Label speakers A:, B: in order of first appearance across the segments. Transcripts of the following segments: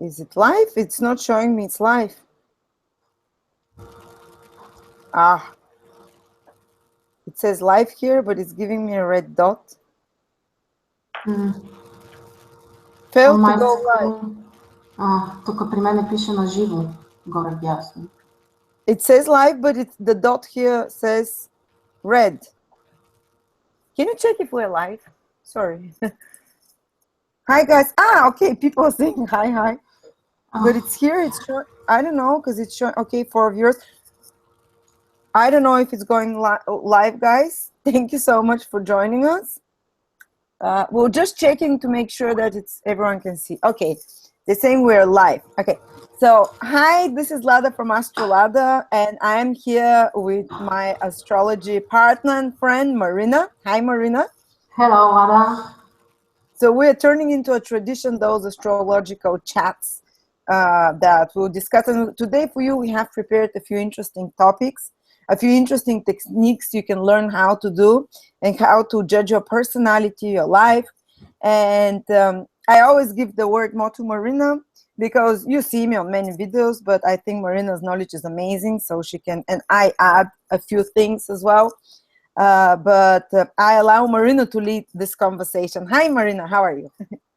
A: Is it live? It's not showing me it's live. Ah, it says live here, but it's giving me a red dot. Failed to go live.
B: Тук при мен пише на живо, горе дясно.
A: It says live, but the dot here says red. Can you check if we're live? Sorry. Hi guys. Okay. People are saying hi. But it's here. It's showing. I don't know because it's showing. Okay, for viewers. I don't know if it's going live, guys. Thank you so much for joining us. We're just checking to make sure that everyone can see. Okay, they're saying we're live. Okay, so hi, this is Lada from Astrolada, and I'm here with my astrology partner and friend, Marina. Hi, Marina.
B: Hello, Lada.
A: So we're turning into a tradition, those astrological chats that we'll discuss. And today for you, we have prepared a few interesting topics, a few interesting techniques you can learn how to do and how to judge your personality, your life. And I always give the word more to Marina because you see me on many videos, but I think Marina's knowledge is amazing. So she can, and I add a few things as well. But I allow Marina to lead this conversation. Hi, Marina, how are you?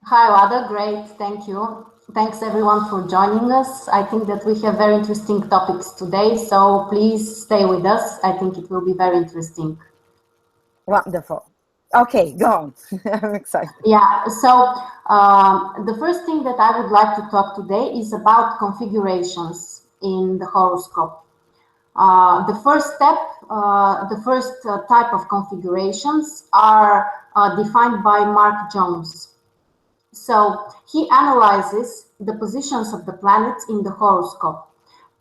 B: Hi, Lada, great, thank you. Thanks everyone for joining us. I think that we have very interesting topics today, so please stay with us. I think it will be very interesting.
A: Wonderful. Okay, go on. I'm excited.
B: Yeah, so the first thing that I would like to talk today is about configurations in the horoscope. The first step, the first type of configurations are defined by Mark Jones. So he analyzes the positions of the planets in the horoscope.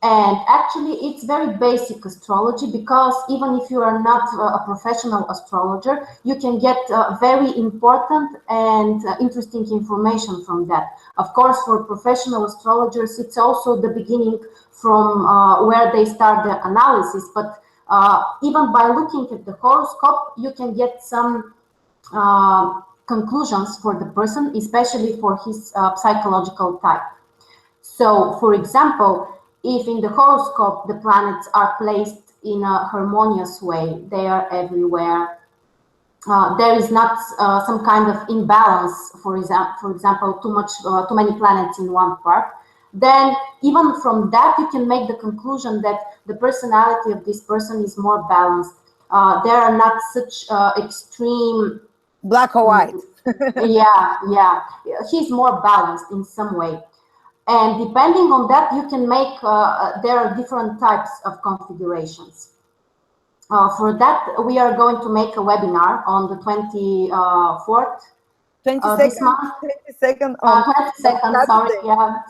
B: And actually, it's very basic astrology because even if you are not a professional astrologer, you can get very important and interesting information from that. Of course, for professional astrologers, it's also the beginning from where they start the analysis. But even by looking at the horoscope, you can get some conclusions for the person, especially for his psychological type. So, for example, if in the horoscope the planets are placed in a harmonious way, they are everywhere. There is not some kind of imbalance, for example, too many planets in one part. Then, even from that, you can make the conclusion that the personality of this person is more balanced. There are not such extreme
A: black or white.
B: yeah, he's more balanced in some way. And depending on that, you can make, there are different types of configurations. For that, we are going to make a webinar on the 24th.
A: 22nd,
B: sorry, yeah.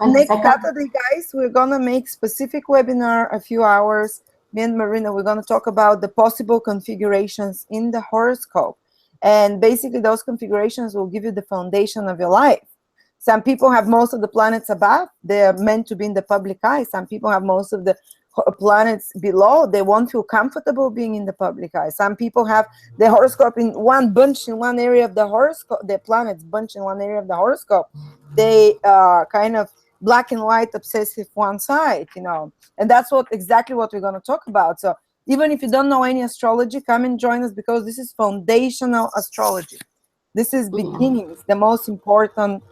A: Next Saturday, guys, we're going to make specific webinar, a few hours. Me and Marina, we're going to talk about the possible configurations in the horoscope. And basically, those configurations will give you the foundation of your life. Some people have most of the planets above. They're meant to be in the public eye. Some people have most of the planets below. They won't feel comfortable being in the public eye. Some people have the horoscope in one bunch in one area of the horoscope, the planets bunch in one area of the horoscope. They are kind of black and white, obsessive one side, you know. And that's exactly what we're going to talk about. So even if you don't know any astrology, come and join us because this is foundational astrology. This is beginnings, the most important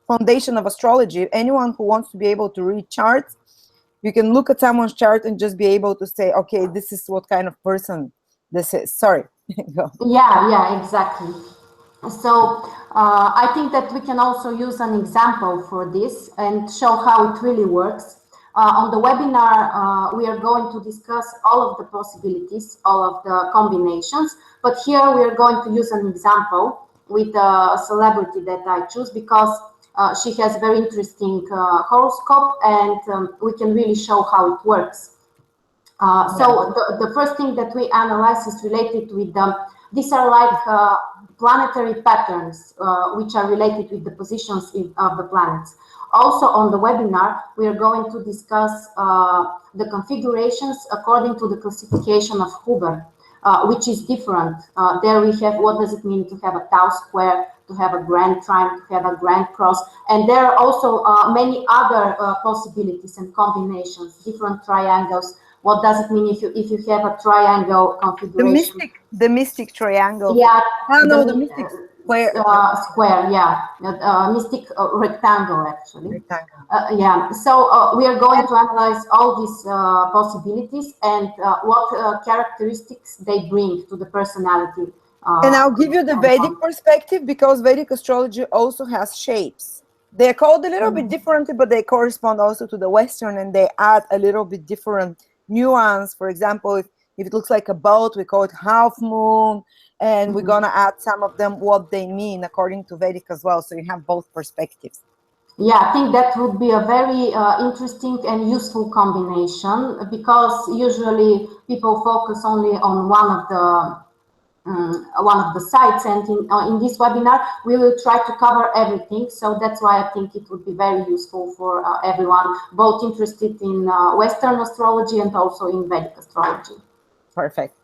A: foundation of astrology. Anyone who wants to be able to read charts, you can look at someone's chart and just be able to say, okay, this is what kind of person this is. Sorry.
B: Yeah, exactly. So I think that we can also use an example for this and show how it really works. On the webinar, we are going to discuss all of the possibilities, all of the combinations, but here we are going to use an example with a celebrity that I choose because she has very interesting horoscope and we can really show how it works. So the first thing that we analyze is related with these are like planetary patterns which are related with the positions of the planets. Also on the webinar, we are going to discuss the configurations according to the classification of Huber, which is different. There we have what does it mean to have a tau square, to have a grand trine, to have a grand cross. And there are also many other possibilities and combinations, different triangles. What does it mean if you have a triangle configuration?
A: The mystic triangle.
B: Yeah.
A: Oh, no, the mystic square.
B: Square, yeah. Mystic rectangle, actually.
A: Rectangle.
B: Yeah. So we are going to analyze all these possibilities and what characteristics they bring to the personality.
A: And I'll give you the Vedic perspective, because Vedic astrology also has shapes. They're called a little bit differently, but they correspond also to the Western, and they add a little bit different nuance. For example, if it looks like a boat, we call it half moon, and we're going to add some of them, what they mean according to Vedic as well. So you have both perspectives.
B: Yeah, I think that would be a very interesting and useful combination, because usually people focus only on one of the sites, and in this webinar we will try to cover everything. So that's why I think it would be very useful for everyone, both interested in Western astrology and also in Vedic astrology.
A: Perfect.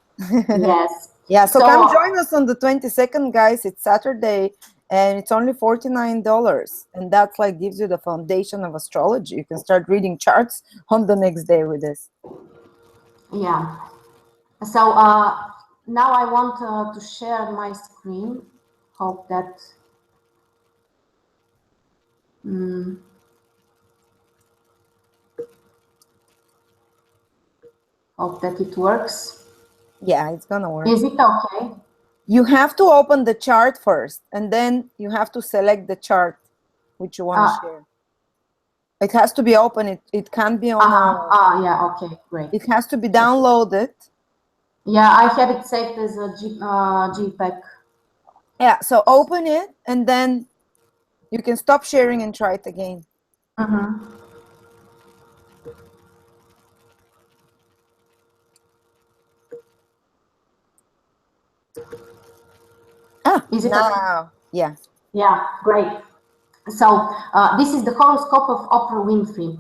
B: Yes.
A: Yeah, so come join us on the 22nd, guys. It's Saturday, and it's only $49, and that's like gives you the foundation of astrology. You can start reading charts on the next day with this.
B: Yeah. So now I want to share my screen. Hope that hope that it works.
A: Yeah, it's gonna work.
B: Is it okay?
A: You have to open the chart first, and then you have to select the chart which you want to share. It has to be open. It can't be on
B: yeah, okay, great.
A: It has to be downloaded.
B: Yeah, I have it saved as a JPEG.
A: Yeah, so open it, and then you can stop sharing and try it again.
B: Is it
A: now?
B: okay?
A: Yeah.
B: Yeah, great. So this is the horoscope of Oprah Winfrey.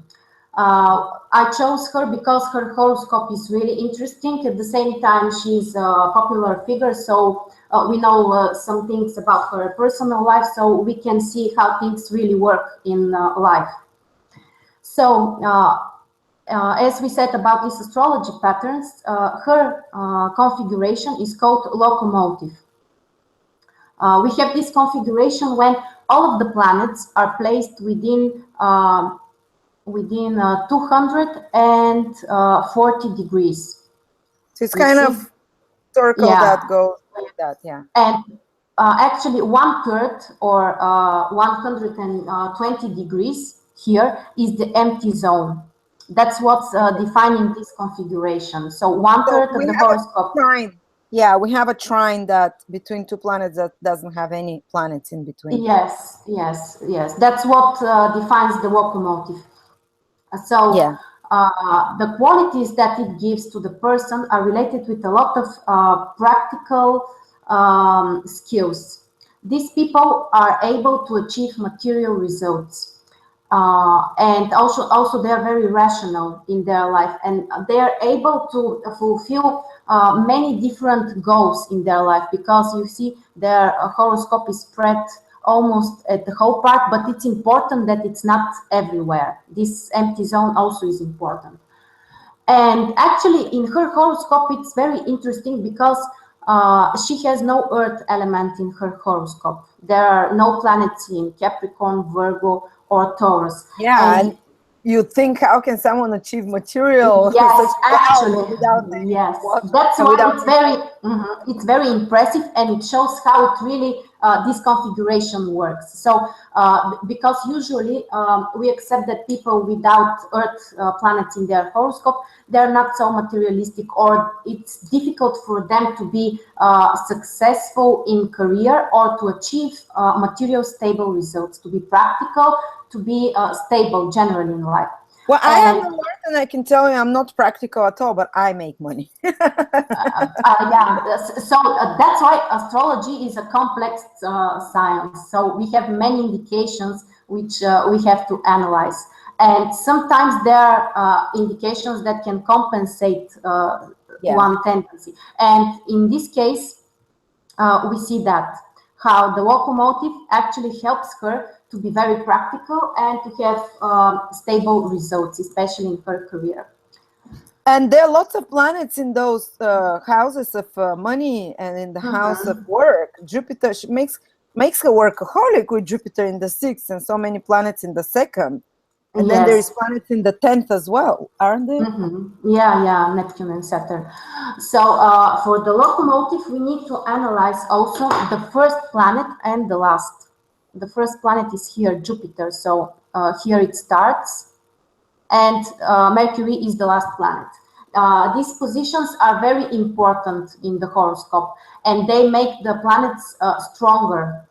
B: I chose her because her horoscope is really interesting. At the same time, she's a popular figure, so we know some things about her personal life, so we can see how things really work in life. So as we said about these astrology patterns, her configuration is called locomotive. We have this configuration when all of the planets are placed within 240 degrees.
A: So it's kind of circle that goes like that, yeah.
B: And actually 1/3 or 120 degrees here is the empty zone. That's what's defining this configuration. So 1/3 of the horoscope.
A: Yeah, we have a trine that between two planets that doesn't have any planets in between.
B: Yes, yes, yes. That's what defines the locomotive. So
A: yeah.
B: The qualities that it gives to the person are related with a lot of practical skills. These people are able to achieve material results. And also they are very rational in their life, and they are able to fulfill many different goals in their life, because you see their horoscope is spread almost at the whole part, but it's important that it's not everywhere. This empty zone also is important. And actually in her horoscope it's very interesting, because she has no earth element in her horoscope. There are no planets in Capricorn, Virgo, or Taurus.
A: Yeah, and you think, how can someone achieve material?
B: Yes, actually, yes. That's why it's very impressive, and it shows how it really this configuration works. So, because usually we accept that people without Earth planets in their horoscope, they're not so materialistic, or it's difficult for them to be successful in career or to achieve material stable results, to be practical, to be stable generally in life.
A: Well, I am the Earth, and I can tell you I'm not practical at all, but I make money.
B: Yeah, so that's why astrology is a complex science. So we have many indications which we have to analyze. And sometimes there are indications that can compensate one tendency. And in this case, we see that how the locomotive actually helps her to be very practical and to have stable results, especially in her career.
A: And there are lots of planets in those houses of money and in the house of work. Jupiter makes her workaholic with Jupiter in the 6th and so many planets in the 2nd. And then there is planets in the 10th as well, aren't there?
B: Yeah, Neptune and Saturn. So for the locomotive, we need to analyze also the first planet and the last. The first planet is here, Jupiter. So here it starts, and Mercury is the last planet. These positions are very important in the horoscope, and they make the planets stronger.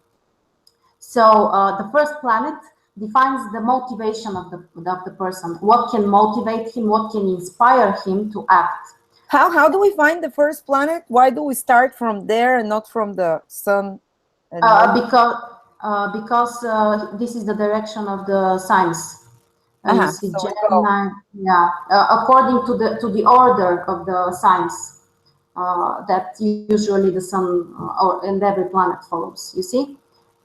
B: So the first planet defines the motivation of the person. What can motivate him? What can inspire him to act?
A: How do we find the first planet? Why do we start from there and not from the sun?
B: Because this is the direction of the signs. You see,
A: so
B: Gemini, according to the order of the signs that usually the sun and every planet follows. You see,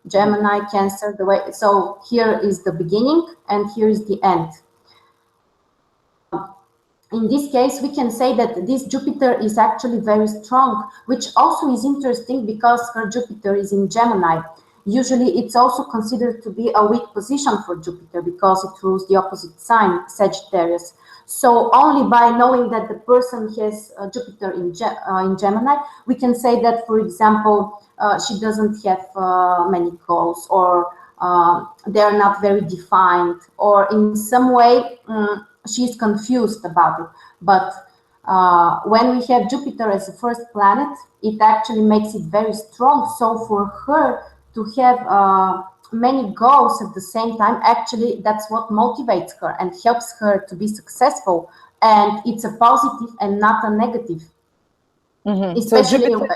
B: Gemini, Cancer, the way. So here is the beginning, and here is the end. In this case, we can say that this Jupiter is actually very strong, which also is interesting because her Jupiter is in Gemini. Usually, it's also considered to be a weak position for Jupiter because it rules the opposite sign, Sagittarius. So only by knowing that the person has Jupiter in Gemini, we can say that, for example, she doesn't have many goals, or they're not very defined, or in some way she's confused about it. But when we have Jupiter as the first planet, it actually makes it very strong. So for her to have many goals at the same time, actually that's what motivates her and helps her to be successful. And it's a positive and not a negative.
A: Especially so Jupiter,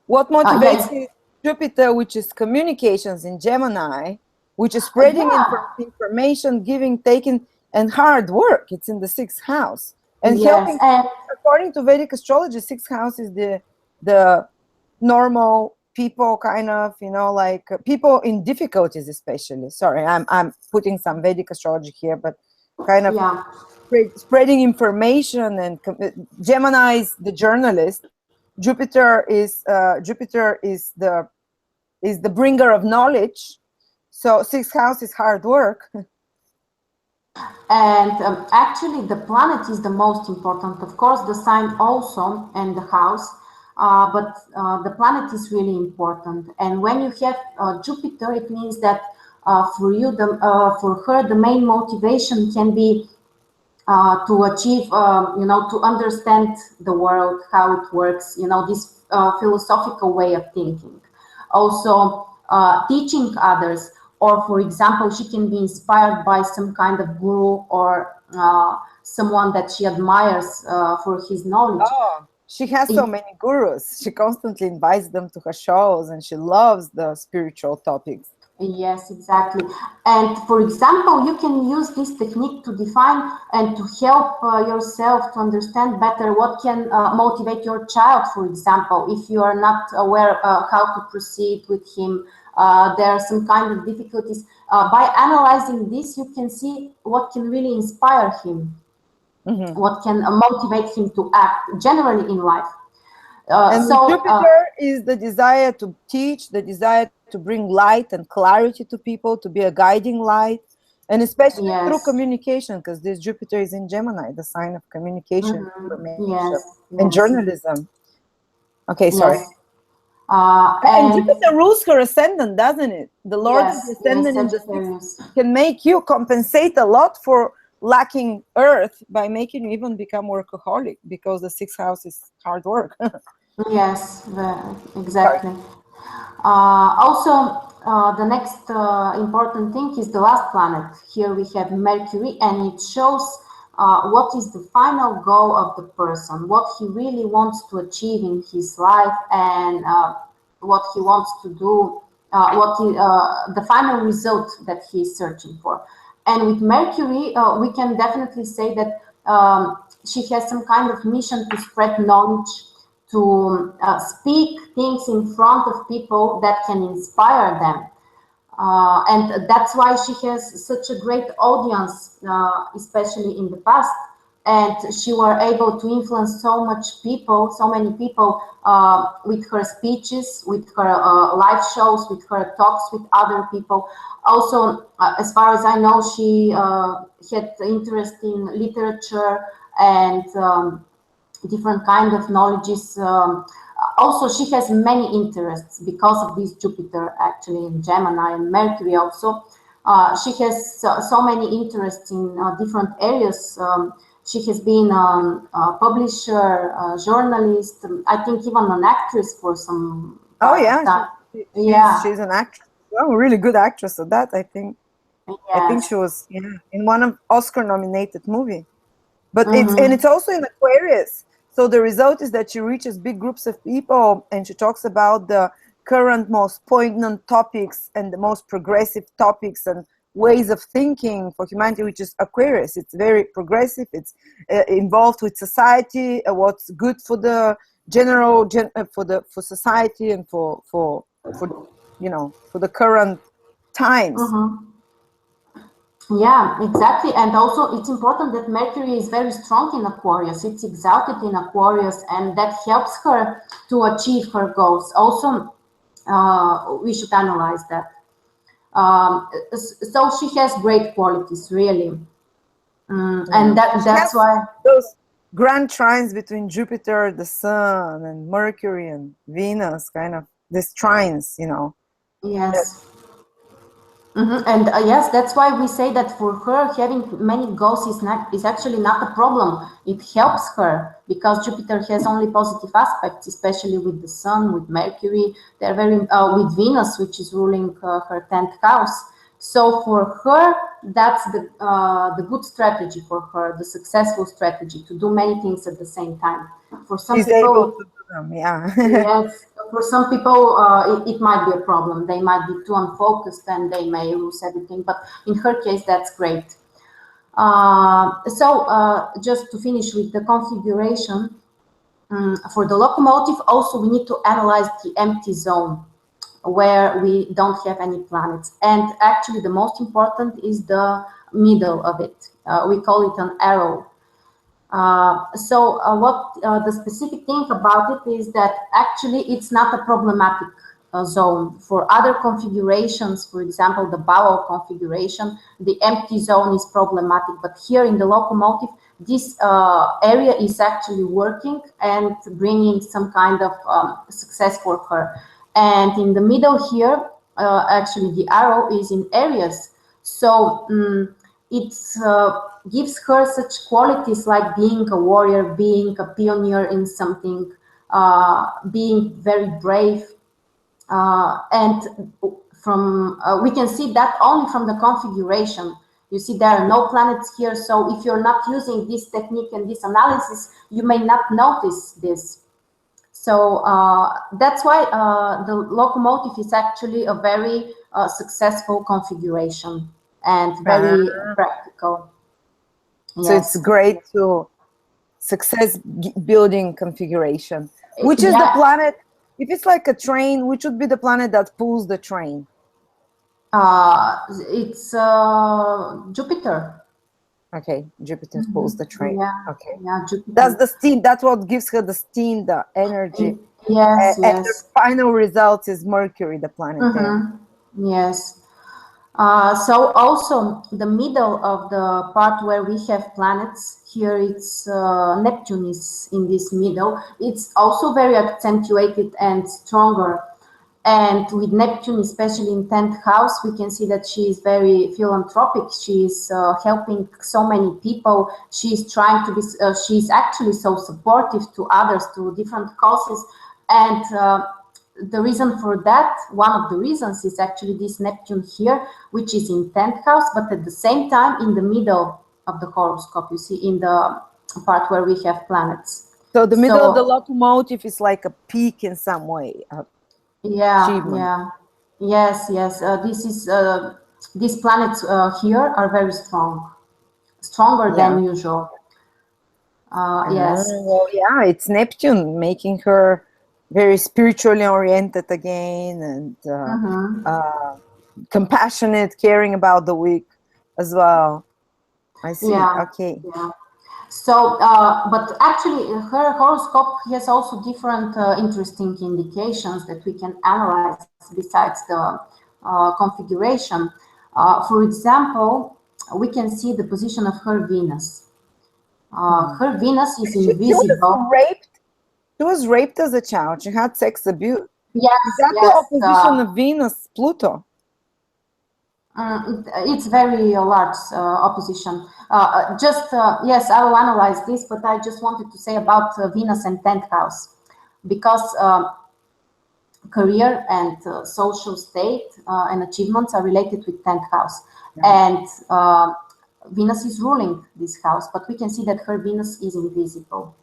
A: what motivates Jupiter, which is communications in Gemini, which is spreading information, giving, taking, and hard work. It's in the 6th house. And helping, according to Vedic astrology, 6th house is the normal people, kind of, like people in difficulties, especially. Sorry, I'm putting some Vedic astrology here, but kind of spreading information. And Gemini is the journalist. Jupiter is the bringer of knowledge. So 6th house is hard work.
B: And actually, the planet is the most important. Of course, the sign also and the house. But the planet is really important, and when you have Jupiter, it means that for you, for her, the main motivation can be to achieve, to understand the world, how it works, this philosophical way of thinking. Also, teaching others, or for example, she can be inspired by some kind of guru or someone that she admires for his knowledge.
A: Oh. She has so many gurus. She constantly invites them to her shows, and she loves the spiritual topics.
B: Yes, exactly. And for example, you can use this technique to define and to help yourself to understand better what can motivate your child, for example. If you are not aware how to proceed with him, there are some kind of difficulties. By analyzing this, you can see what can really inspire him. What can motivate him to act generally in life.
A: And Jupiter is the desire to teach, the desire to bring light and clarity to people, to be a guiding light, and especially through communication, because this Jupiter is in Gemini, the sign of communication, information, and journalism. Okay, sorry. And Jupiter rules her ascendant, doesn't it? The Lord of the ascendant in the 6th can make you compensate a lot for lacking Earth by making you even become workaholic, because the 6th house is hard work.
B: Yes, exactly. Also, the next important thing is the last planet. Here we have Mercury, and it shows what is the final goal of the person, what he really wants to achieve in his life, and what he wants to do, the final result that he is searching for. And with Mercury, we can definitely say that she has some kind of mission to spread knowledge, to speak things in front of people that can inspire them. And that's why she has such a great audience, especially in the past. And she were able to influence so many people with her speeches, with her live shows, with her talks with other people. Also, as far as I know, she had interest in literature and different kind of knowledges. Also, she has many interests because of this Jupiter, actually, in Gemini and Mercury also. She has so many interests in different areas. She has been a publisher, a journalist, I think even an actress for some part of time.
A: She's an actress. Well, a really good actress of that, I think.
B: Yes.
A: I think she was in one of Oscar-nominated movie. But it's also in Aquarius. So the result is that she reaches big groups of people, and she talks about the current most poignant topics and the most progressive topics and ways of thinking for humanity, which is Aquarius. It's very progressive. It's involved with society, what's good for the for society and for the current times.
B: Yeah, exactly. And also it's important that Mercury is very strong in Aquarius. It's exalted in Aquarius, and that helps her to achieve her goals. Also, we should analyze that. So she has great qualities, really. And that's why
A: those grand trines between Jupiter, the Sun, and Mercury and Venus, kind of these trines,
B: Yes. And yes, that's why we say that for her, having many goals is actually not a problem. It helps her because Jupiter has only positive aspects, especially with the Sun, with Mercury. They're very with Venus, which is ruling her 10th house. So for her, that's the good strategy for her, the successful strategy to do many things at the same time. For some
A: she's
B: people,
A: able to do them,
B: yes. For some people, it might be a problem. They might be too unfocused and they may lose everything. But in her case, that's great. So just to finish with the configuration, for the locomotive, also we need to analyze the empty zone where we don't have any planets. And actually, the most important is the middle of it. We call it an arrow. What the specific thing about it is that actually it's not a problematic zone. For other configurations, for example, the bowel configuration, the empty zone is problematic. But here in the locomotive, this area is actually working and bringing some kind of success for her. And in the middle here, actually the arrow is in Aries. So it gives her such qualities like being a warrior, being a pioneer in something, being very brave. And from we can see that only from the configuration. You see there are no planets here, so if you're not using this technique and this analysis, you may not notice this. So that's why the locomotive is actually a very successful configuration and very practical.
A: So it's great to success building configuration. Which is the planet? If it's like a train, which would be the planet that pulls the train?
B: It's Jupiter.
A: Okay, Jupiter pulls the train.
B: Yeah.
A: Okay.
B: Yeah, Jupiter.
A: That's the steam. That's what gives her the steam, the energy.
B: Yes,
A: and the final result is Mercury, the planet there.
B: Yes. So also the middle of the part where we have planets, here it's Neptune is in this middle. It's also very accentuated and stronger. And with Neptune, especially in 10th house, we can see that she is very philanthropic. She is helping so many people. She is trying to be, she is actually so supportive to others, to different causes. And the reason for that, one of the reasons is actually this Neptune here, which is in 10th house, but at the same time in the middle of the horoscope, you see, in the part where we have planets.
A: So the middle of the locomotive is like a peak in some way.
B: Yeah. Yes. These planets here are very strong, stronger than usual. Yes.
A: Well, yeah, it's Neptune making her very spiritually oriented again, and compassionate, caring about the weak as well. I see.
B: Yeah.
A: Okay.
B: Yeah. So, but actually, her horoscope has also different interesting indications that we can analyze besides the configuration. For example, we can see the position of her Venus. Her Venus is
A: She was
B: invisible.
A: raped. She was raped as a child. She had sex abuse.
B: Yes,
A: Is that the
B: yes.
A: opposition of Venus Pluto?
B: It's very large opposition. Yes, I will analyze this, but I just wanted to say about Venus and 10th house, because career and social state and achievements are related with 10th house. And Venus is ruling this house, but we can see that her Venus is invisible.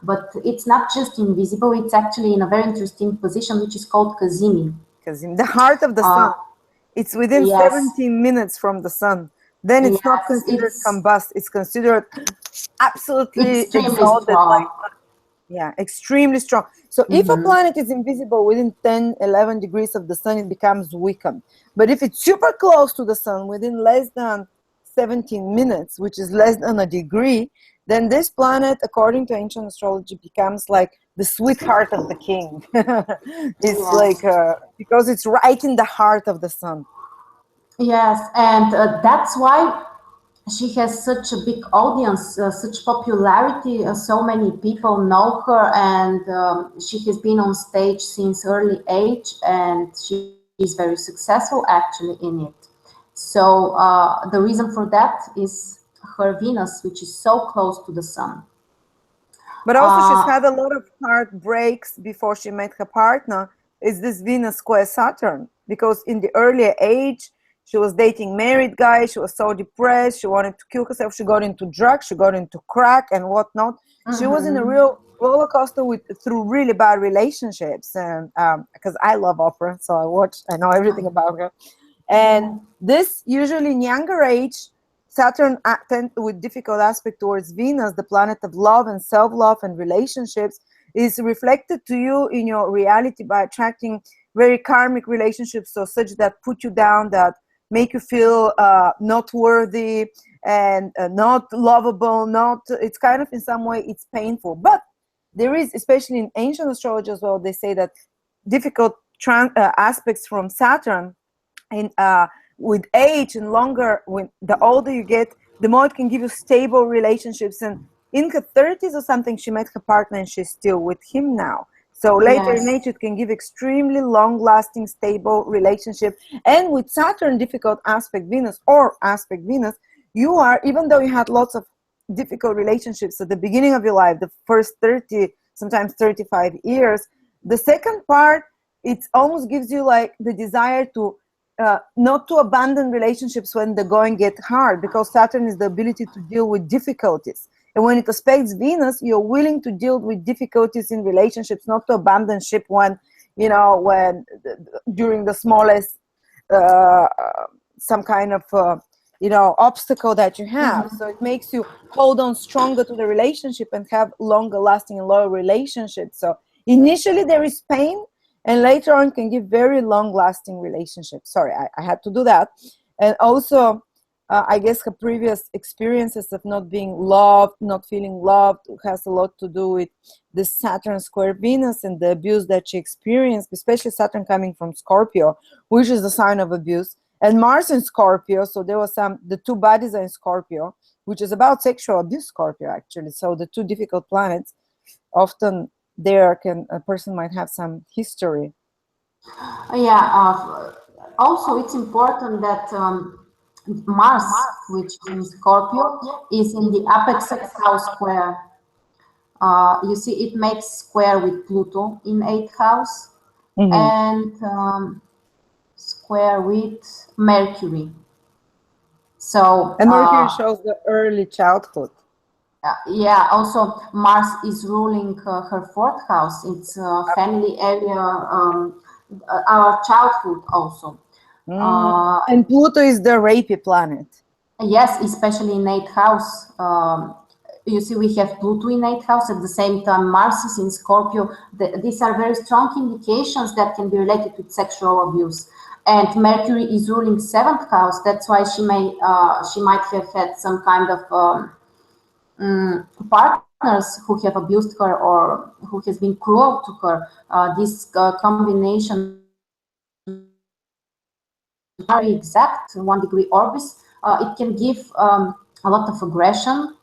B: But it's not just invisible, it's actually in a very interesting position, which is called Kazimi.
A: Because in the heart of the sun, it's within
B: Yes.
A: 17 minutes from the sun. Then it's not considered combust. It's considered absolutely
B: extremely
A: exalted.
B: strong.
A: Yeah, extremely strong. So if a planet is invisible within 10, 11 degrees of the sun, it becomes weakened. But if it's super close to the sun, within less than 17 minutes, which is less than a degree, then this planet, according to ancient astrology, becomes like the sweetheart of the king. It's like, because it's right in the heart of the sun.
B: Yes, and that's why she has such a big audience, such popularity. So many people know her, and she has been on stage since early age, and she is very successful actually in it. So the reason for that is her Venus, which is so close to the sun.
A: But also, she's had a lot of heartbreaks before she met her partner. Is this Venus square Saturn? Because in the earlier age, she was dating married guys. She was so depressed. She wanted to kill herself. She got into drugs. She got into crack and whatnot. She was in a real roller coaster through really bad relationships. And because I love Oprah, so I know everything about her. And this usually in younger age, Saturn with difficult aspect towards Venus, the planet of love and self-love and relationships, is reflected to you in your reality by attracting very karmic relationships, so such that put you down, that make you feel not worthy and not lovable. It's kind of in some way it's painful, but there is, especially in ancient astrology as well, they say that difficult aspects from Saturn and with age and longer, when the older you get, the more it can give you stable relationships. And in her 30s or something, she met her partner and she's still with him now. So later in age, it can give extremely long-lasting, stable relationship. And with Saturn difficult aspect Venus or aspect Venus, you are, even though you had lots of difficult relationships at the beginning of your life, the first 30, sometimes 35 years, the second part, it almost gives you like the desire to not to abandon relationships when the going get hard, because Saturn is the ability to deal with difficulties. And when it aspects Venus, you're willing to deal with difficulties in relationships, not to abandon ship when, during the smallest, some kind of, obstacle that you have. So it makes you hold on stronger to the relationship and have longer lasting and loyal relationships. So initially there is pain, and later on can give very long-lasting relationships. Sorry, I had to do that. And also, I guess her previous experiences of not being loved, not feeling loved, has a lot to do with the Saturn square Venus and the abuse that she experienced, especially Saturn coming from Scorpio, which is the sign of abuse, and Mars in Scorpio. So there was the two bodies are in Scorpio, which is about sexual abuse, Scorpio, actually. So the two difficult planets often a person might have some history.
B: Also it's important that Mars, which is in Scorpio, is in the apex house square. You see, it makes square with Pluto in 8th house, and square with Mercury. So
A: and Mercury shows the early childhood.
B: Also Mars is ruling her 4th house. It's family area, our childhood also.
A: And Pluto is the rapey planet.
B: Yes, especially in 8th house. you see, we have Pluto in 8th house, at the same time Mars is in Scorpio. These are very strong indications that can be related with sexual abuse. And Mercury is ruling 7th house. That's why she might have had some kind of partners who have abused her or who has been cruel to her. This combination very exact 1-degree orbits, it can give a lot of aggression,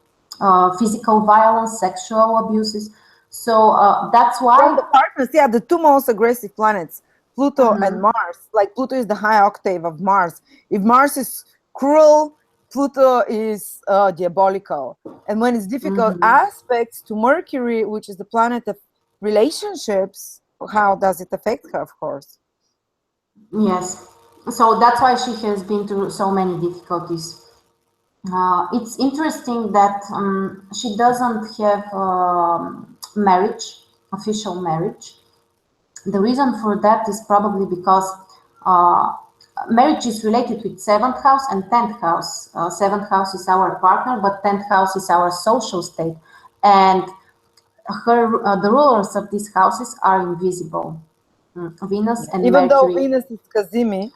B: physical violence, sexual abuses. So that's why
A: from the partners, yeah, the two most aggressive planets, Pluto and Mars. Like Pluto is the high octave of Mars. If Mars is cruel, Pluto is diabolical. And when it's difficult aspects to Mercury, which is the planet of relationships, how does it affect her, of course?
B: Yes. So that's why she has been through so many difficulties. It's interesting that she doesn't have marriage, official marriage. The reason for that is probably because marriage is related with 7th house and 10th house. 7th house is our partner, but 10th house is our social state. And the rulers of these houses are invisible. Venus and
A: even
B: Mercury.
A: Though Venus is Kazimi,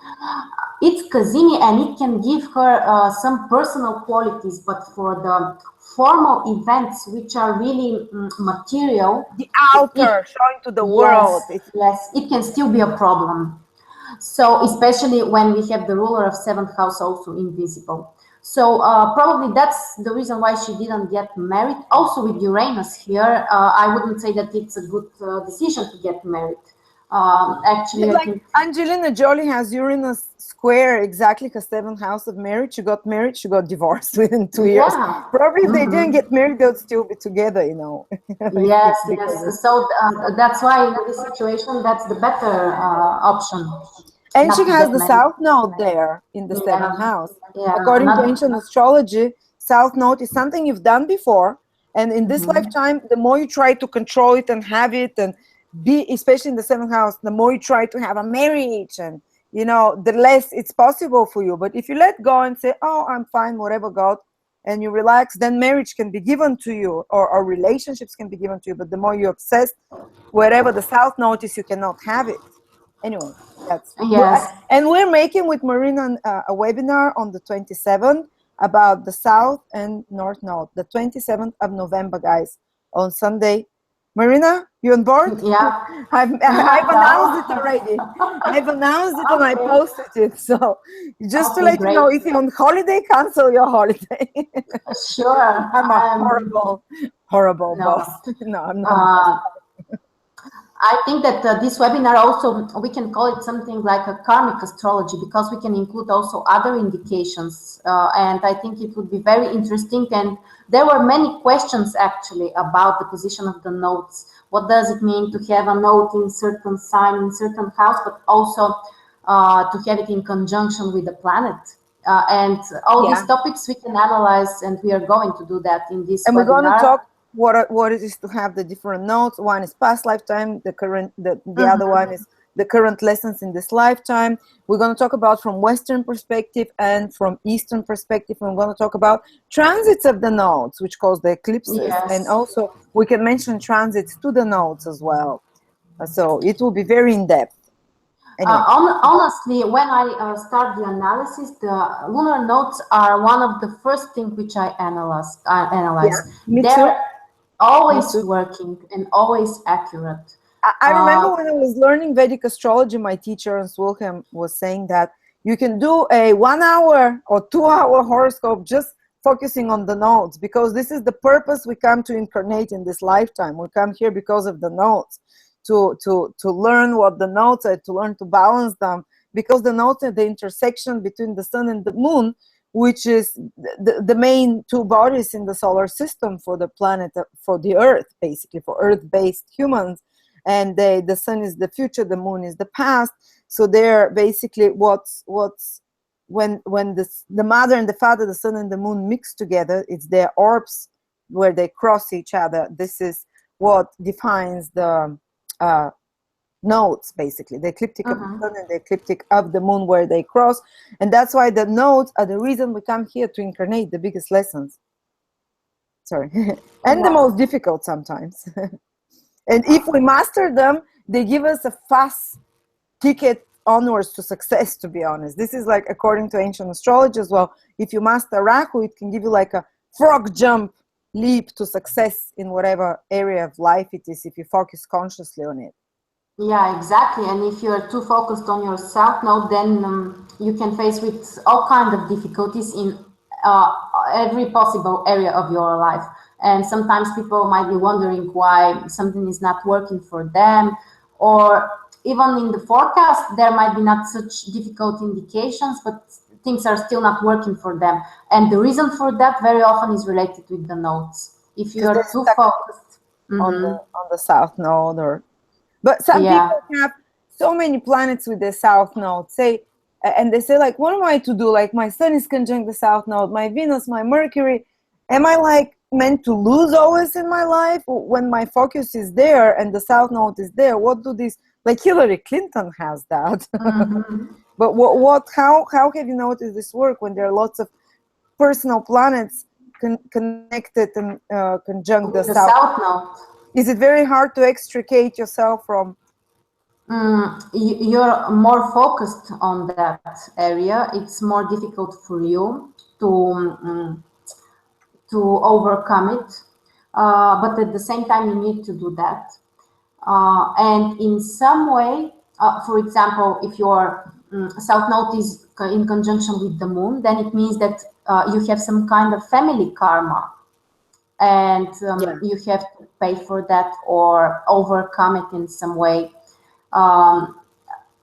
B: it's Kazimi, and it can give her some personal qualities, but for the formal events, which are really material,
A: the outer showing to the world,
B: yes, it can still be a problem. So especially when we have the ruler of 7th house also invisible. So probably that's the reason why she didn't get married. Also with Uranus here, I wouldn't say that it's a good decision to get married. Actually,
A: like
B: I think
A: Angelina Jolie has Uranus square exactly her 7th house of marriage. She got married, she got divorced within 2 years. Probably if they didn't get married, they would still be together, you know.
B: Yes, yes. So that's why in this situation, that's the better option.
A: And
B: Not
A: she
B: to
A: has
B: get
A: the
B: married.
A: South Node there in the 7th house.
B: Yeah,
A: According to
B: not,
A: ancient astrology, South Node is something you've done before. And in this lifetime, the more you try to control it and have it and be, especially in the 7th house, the more you try to have a marriage and, you know, the less it's possible for you. But if you let go and say, oh, I'm fine, whatever, God, and you relax, then marriage can be given to you or relationships can be given to you. But the more you're obsessed, wherever the South Node is, you cannot have it. Anyway, that's
B: yes.
A: and we're making with Marina a webinar on the 27th about the South and North Node, the 27th of November, guys, on Sunday. Marina, you on board?
B: Yeah.
A: I've announced it already. I've announced it and I posted it. So just to let you know, if you're on holiday, cancel your holiday.
B: Sure.
A: I'm a horrible boss. No, I'm not.
B: I think that this webinar also, we can call it something like a karmic astrology, because we can include also other indications. And I think it would be very interesting. And there were many questions actually about the position of the nodes. What does it mean to have a node in certain sign, in certain house, but also to have it in conjunction with the planet? And all these topics we can analyze, and we are going to do that in this
A: and
B: webinar.
A: We're going to talk what it is to have the different nodes. One is past lifetime, the current, the other one is the current lessons in this lifetime. We're going to talk about from Western perspective and from Eastern perspective. And we're going to talk about transits of the nodes, which cause the eclipses.
B: Yes.
A: And also we can mention transits to the nodes as well. So it will be very in-depth. Anyway.
B: Honestly, when I start the analysis, the lunar nodes are one of the first things which I analyze. They're always working and always accurate.
A: I remember when I was learning Vedic astrology, my teacher in Swilham was saying that you can do a 1 hour or 2 hour horoscope just focusing on the nodes, because this is the purpose we come to incarnate in this lifetime. We come here because of the nodes, to learn what the nodes are, to learn to balance them, because the nodes are the intersection between the sun and the moon, which is the main two bodies in the solar system for the planet, for the earth, basically for earth-based humans. And the sun is the future, the moon is the past. So they're basically what's when the mother and the father, the sun and the moon mix together, it's their orbs where they cross each other. This is what defines the nodes, basically the ecliptic of the sun and the ecliptic of the moon where they cross. And that's why the nodes are the reason we come here to incarnate the biggest lessons. Sorry. And the most difficult sometimes. And if we master them, they give us a fast ticket onwards to success, to be honest. This is like according to ancient astrology as well. If you master Rahu, it can give you like a frog jump leap to success in whatever area of life it is, if you focus consciously on it.
B: Yeah, exactly. And if you're too focused on your south node, then you can face with all kinds of difficulties in every possible area of your life. And sometimes people might be wondering why something is not working for them, or even in the forecast, there might be not such difficult indications, but things are still not working for them. And the reason for that very often is related with the nodes. If you are too focused
A: on the south node, or but some people have so many planets with the south node, say, and they say like, what am I to do? Like my sun is conjunct the south node, my Venus, my Mercury. Am I like meant to lose always in my life when my focus is there and the south node is there? What do these, like Hillary Clinton has that. But how have you noticed this work when there are lots of personal planets connected and conjunct the south node? Is it very hard to extricate yourself from?
B: You're more focused on that area. It's more difficult for you to overcome it, but at the same time you need to do that. And in some way, for example, if your south node is in conjunction with the moon, then it means that you have some kind of family karma, and you have to pay for that or overcome it in some way.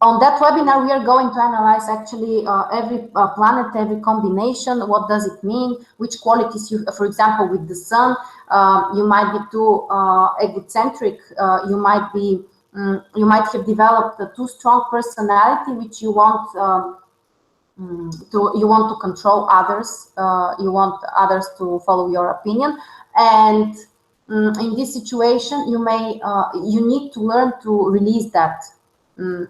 B: On that webinar, we are going to analyze actually every planet, every combination. What does it mean? Which qualities you, for example, with the sun, you might be too egocentric. You might have developed a too strong personality, which you want to control others. You want others to follow your opinion, and in this situation, you need to learn to release that.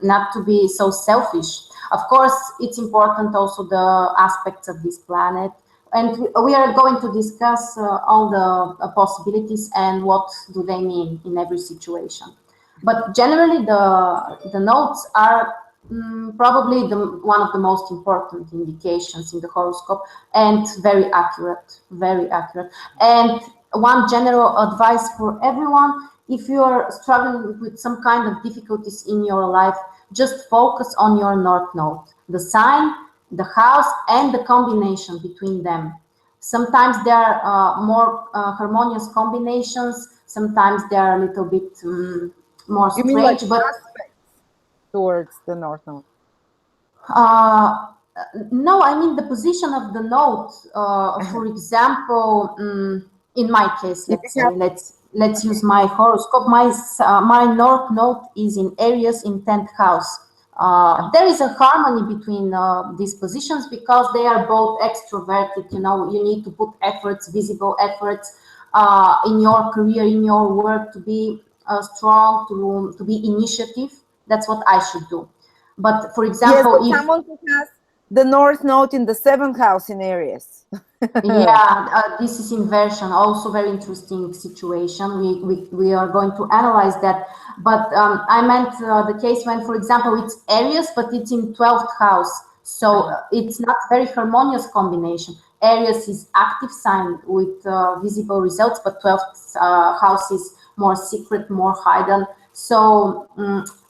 B: Not to be so selfish. Of course, it's important also the aspects of this planet, and we are going to discuss all the possibilities and what do they mean in every situation. But generally, the nodes are probably one of the most important indications in the horoscope, and very accurate, very accurate. And one general advice for everyone: if you are struggling with some kind of difficulties in your life, just focus on your north node, the sign, the house, and the combination between them. Sometimes there are more harmonious combinations. Sometimes they are a little bit more strange.
A: You mean like aspects towards the north node?
B: No, I mean the position of the node. For example, in my case, let's use my horoscope. My north node is in Aries in 10th house. There is a harmony between these positions because they are both extroverted. You know, you need to put efforts, visible efforts, in your career, in your work, to be strong, to be initiative. That's what I should do. But for example,
A: yes, someone who has the north node in the 7th house in Aries.
B: This is inversion, also very interesting situation. We are going to analyze that. But I meant the case when, for example, it's Aries, but it's in 12th house. So it's not very harmonious combination. Aries is active sign with visible results, but 12th house is more secret, more hidden. So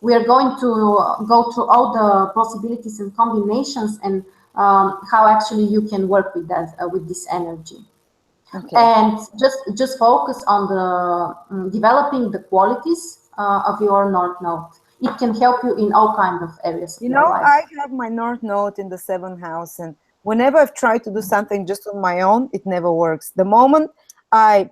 B: we are going to go through all the possibilities and combinations, and how actually you can work with that, with this energy. Okay. And just focus on the developing the qualities of your north node. It can help you in all kinds of areas of your life.
A: I have my north node in the 7th house, and whenever I've tried to do something just on my own, it never works. The moment I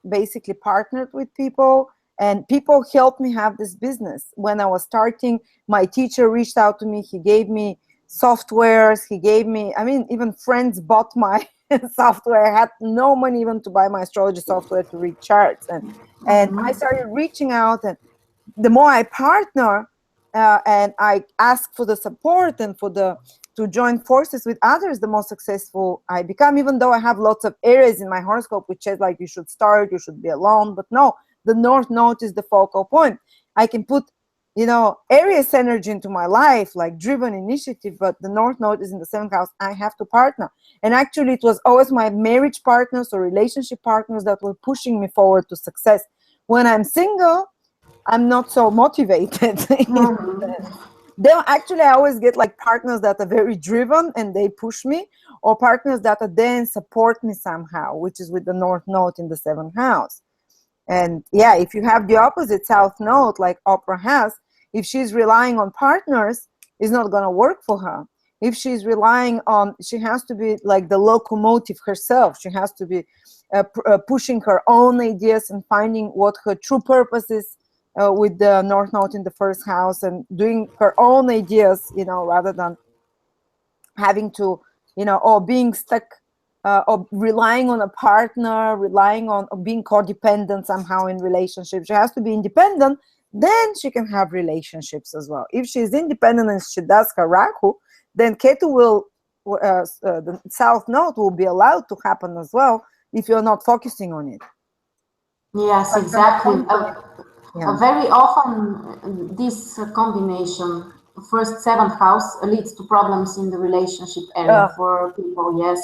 A: basically partnered with people, and people helped me have this business. When I was starting, my teacher reached out to me. He gave me softwares. He gave me, even friends bought my software. I had no money even to buy my astrology software to read charts. And I started reaching out, and the more I partner and I ask for the support and for the to join forces with others, the more successful I become, even though I have lots of areas in my horoscope which says like you should start, you should be alone. But no, the North Node is the focal point. I can put, Aries energy into my life, like driven initiative, but the North Node is in the 7th house. I have to partner. And actually, it was always my marriage partners or relationship partners that were pushing me forward to success. When I'm single, I'm not so motivated. Then actually, I always get like partners that are very driven and they push me, or partners that are then support me somehow, which is with the North Node in the 7th house. And yeah, if you have the opposite South Node, like Oprah has, if she's relying on partners, it's not going to work for her. If she's relying on, she has to be like the locomotive herself. She has to be pushing her own ideas and finding what her true purpose is with the North Node in the 1st house, and doing her own ideas, rather than having to, or being stuck or relying on a partner, relying on or being codependent somehow in relationships. She has to be independent, then she can have relationships as well. If she's independent and she does her Rahu, then Ketu will, the South Node will be allowed to happen as well if you're not focusing on it.
B: Yes, exactly. Very often this combination, 1st, 7th house, leads to problems in the relationship area for people, yes.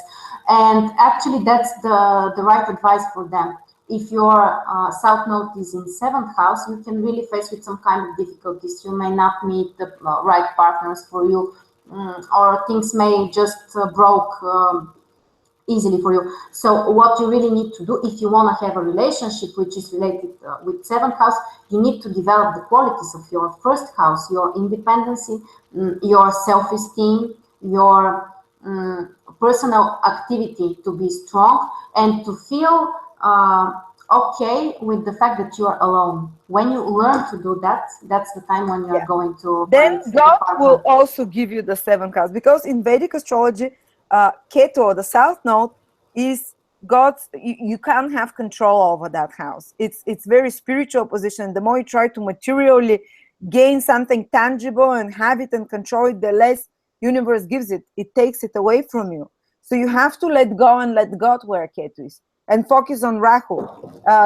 B: And actually that's the right advice for them. If your South Node is in 7th house, you can really face with some kind of difficulties. You may not meet the right partners for you, or things may just broke easily for you. So what you really need to do, if you want to have a relationship which is related with 7th house, you need to develop the qualities of your 1st house, your independency, your self-esteem, your personal activity to be strong, and to feel okay with the fact that you are alone. When you learn to do that, that's the time when you're going to
A: then God will also give you the 7th house, because in Vedic astrology, Ketu, the South Node, is God's. You can't have control over that house. It's very spiritual position. The more you try to materially gain something tangible and have it and control it, the less universe gives it. It takes it away from you. So you have to let go and let God where Ketu is, and focus on Rahu.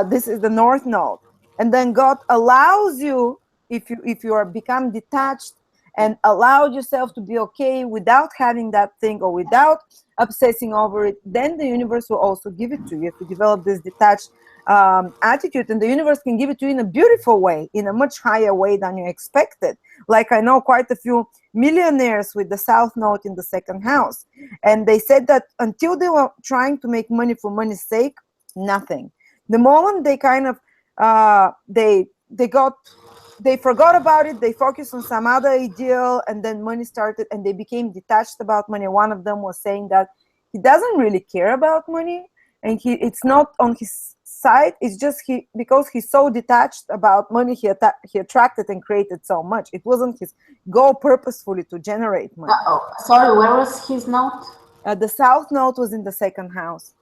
A: This is the North Node, and then God allows you, if you are become detached and allow yourself to be okay without having that thing or without obsessing over it, then the universe will also give it to you. You have to develop this detached attitude, and the universe can give it to you in a beautiful way, in a much higher way than you expected. Like I know quite a few millionaires with the South Node in the 2nd house, and they said that until they were trying to make money for money's sake, nothing. The moment they kind of they forgot about it, they focused on some other ideal, and then money started, and they became detached about money. One of them was saying that he doesn't really care about money, and it's not on his side. It's just because he's so detached about money, he attracted and created so much. It wasn't his goal purposefully to generate money.
B: Sorry, where was his node?
A: The South Node was in the 2nd house.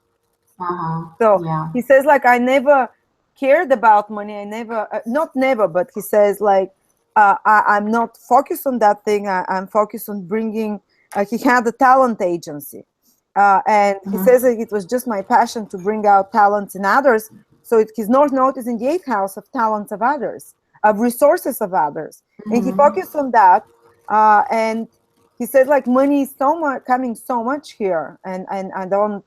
A: So he says like, I never cared about money. I never, not never, but he says like, I'm not focused on that thing. I'm focused on bringing, he had a talent agency. And he says that it was just my passion to bring out talents in others. So his North Node is in the 8th house of talents of others, of resources of others. And he focused on that. And he said like, money is coming so much here. And I don't,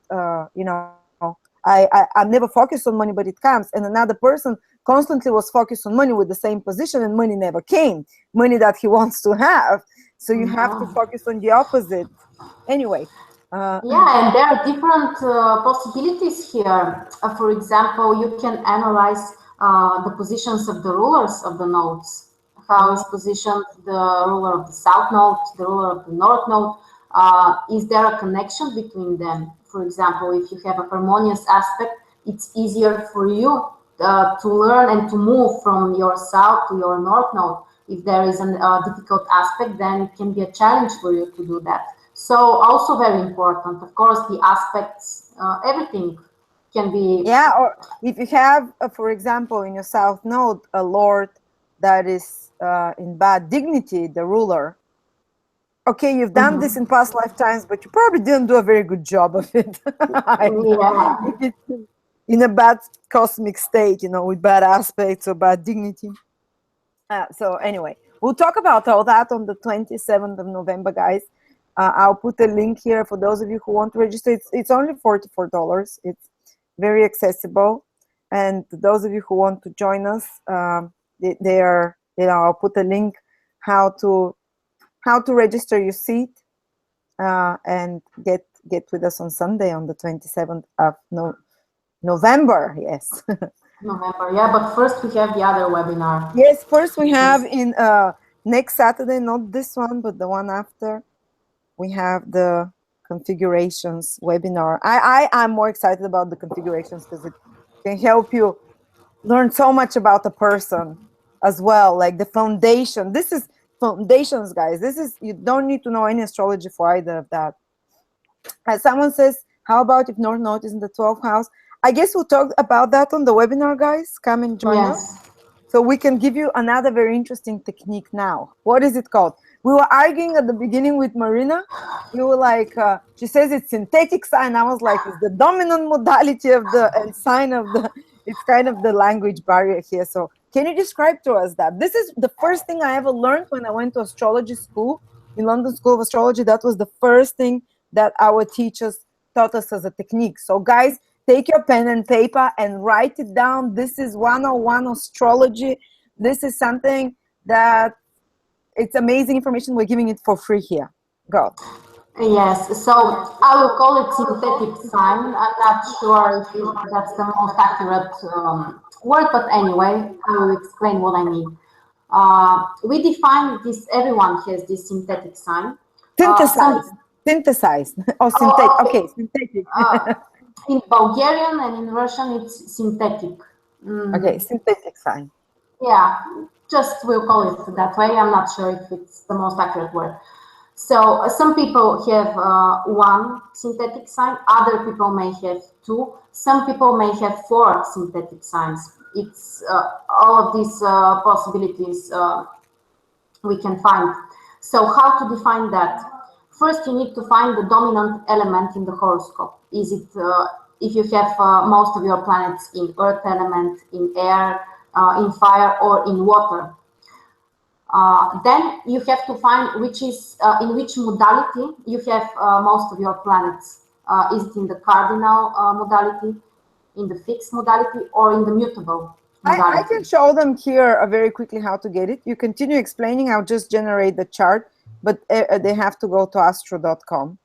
A: I'm never focused on money, but it comes. And another person constantly was focused on money with the same position, and money never came. Money that he wants to have. So you have to focus on the opposite. Anyway.
B: And there are different possibilities here. For example, you can analyze the positions of the rulers of the nodes. How is positioned the ruler of the South Node, the ruler of the North Node? Is there a connection between them? For example, if you have a harmonious aspect, it's easier for you to learn and to move from your South to your North Node. If there is a difficult aspect, then it can be a challenge for you to do that. So also very important, of course, the aspects, everything can be.
A: Yeah, or if you have, for example, in your South Node, a Lord that is in bad dignity, the ruler, okay, you've done this in past lifetimes, but you probably didn't do a very good job of it.
B: Yeah.
A: If it's in a bad cosmic state, with bad aspects or bad dignity. So anyway, we'll talk about all that on the 27th of November, guys. I'll put a link here for those of you who want to register. It's only $44. It's very accessible. And those of you who want to join us, they are, I'll put a link how to register your seat and get with us on Sunday on the 27th of November. Yes.
B: November, yeah, but first we have the other webinar.
A: Yes, first we have in next Saturday, not this one, but the one after, we have the configurations webinar. I'm more excited about the configurations because it can help you learn so much about a person as well, like the foundation. This is foundations, guys. You don't need to know any astrology for either of that. As someone says, how about if North Node is in the 12th house? I guess we'll talk about that on the webinar, guys. Come and join us. So we can give you another very interesting technique now. What is it called? We were arguing at the beginning with Marina. We were like, she says it's synthetic sign. I was like, it's the dominant modality of and sign of it's kind of the language barrier here. So can you describe to us that? This is the first thing I ever learned when I went to astrology school, in London School of Astrology. That was the first thing that our teachers taught us as a technique. So guys, take your pen and paper and write it down. This is 101 astrology. This is something that it's amazing information. We're giving it for free here. Go.
B: Yes, so I will call it synthetic sign. I'm not sure if that's the most accurate word, but anyway, I will explain what I mean. We define this, everyone has this synthetic sign.
A: Synthesized or synthetic. Okay, synthetic.
B: In Bulgarian and in Russian, it's synthetic.
A: Okay, synthetic sign.
B: Yeah, just we'll call it that way. I'm not sure if it's the most accurate word. So some people have one synthetic sign, other people may have two, some people may have 4 synthetic signs. It's all of these possibilities we can find. So how to define that? First, you need to find the dominant element in the horoscope. Is it if you have most of your planets in earth element, in air, in fire, or in water? Then you have to find which is in which modality you have most of your planets. Is it in the cardinal modality, in the fixed modality, or in the mutable modality?
A: I can show them here very quickly how to get it. You continue explaining. I'll just generate the chart, but they have to go to astro.com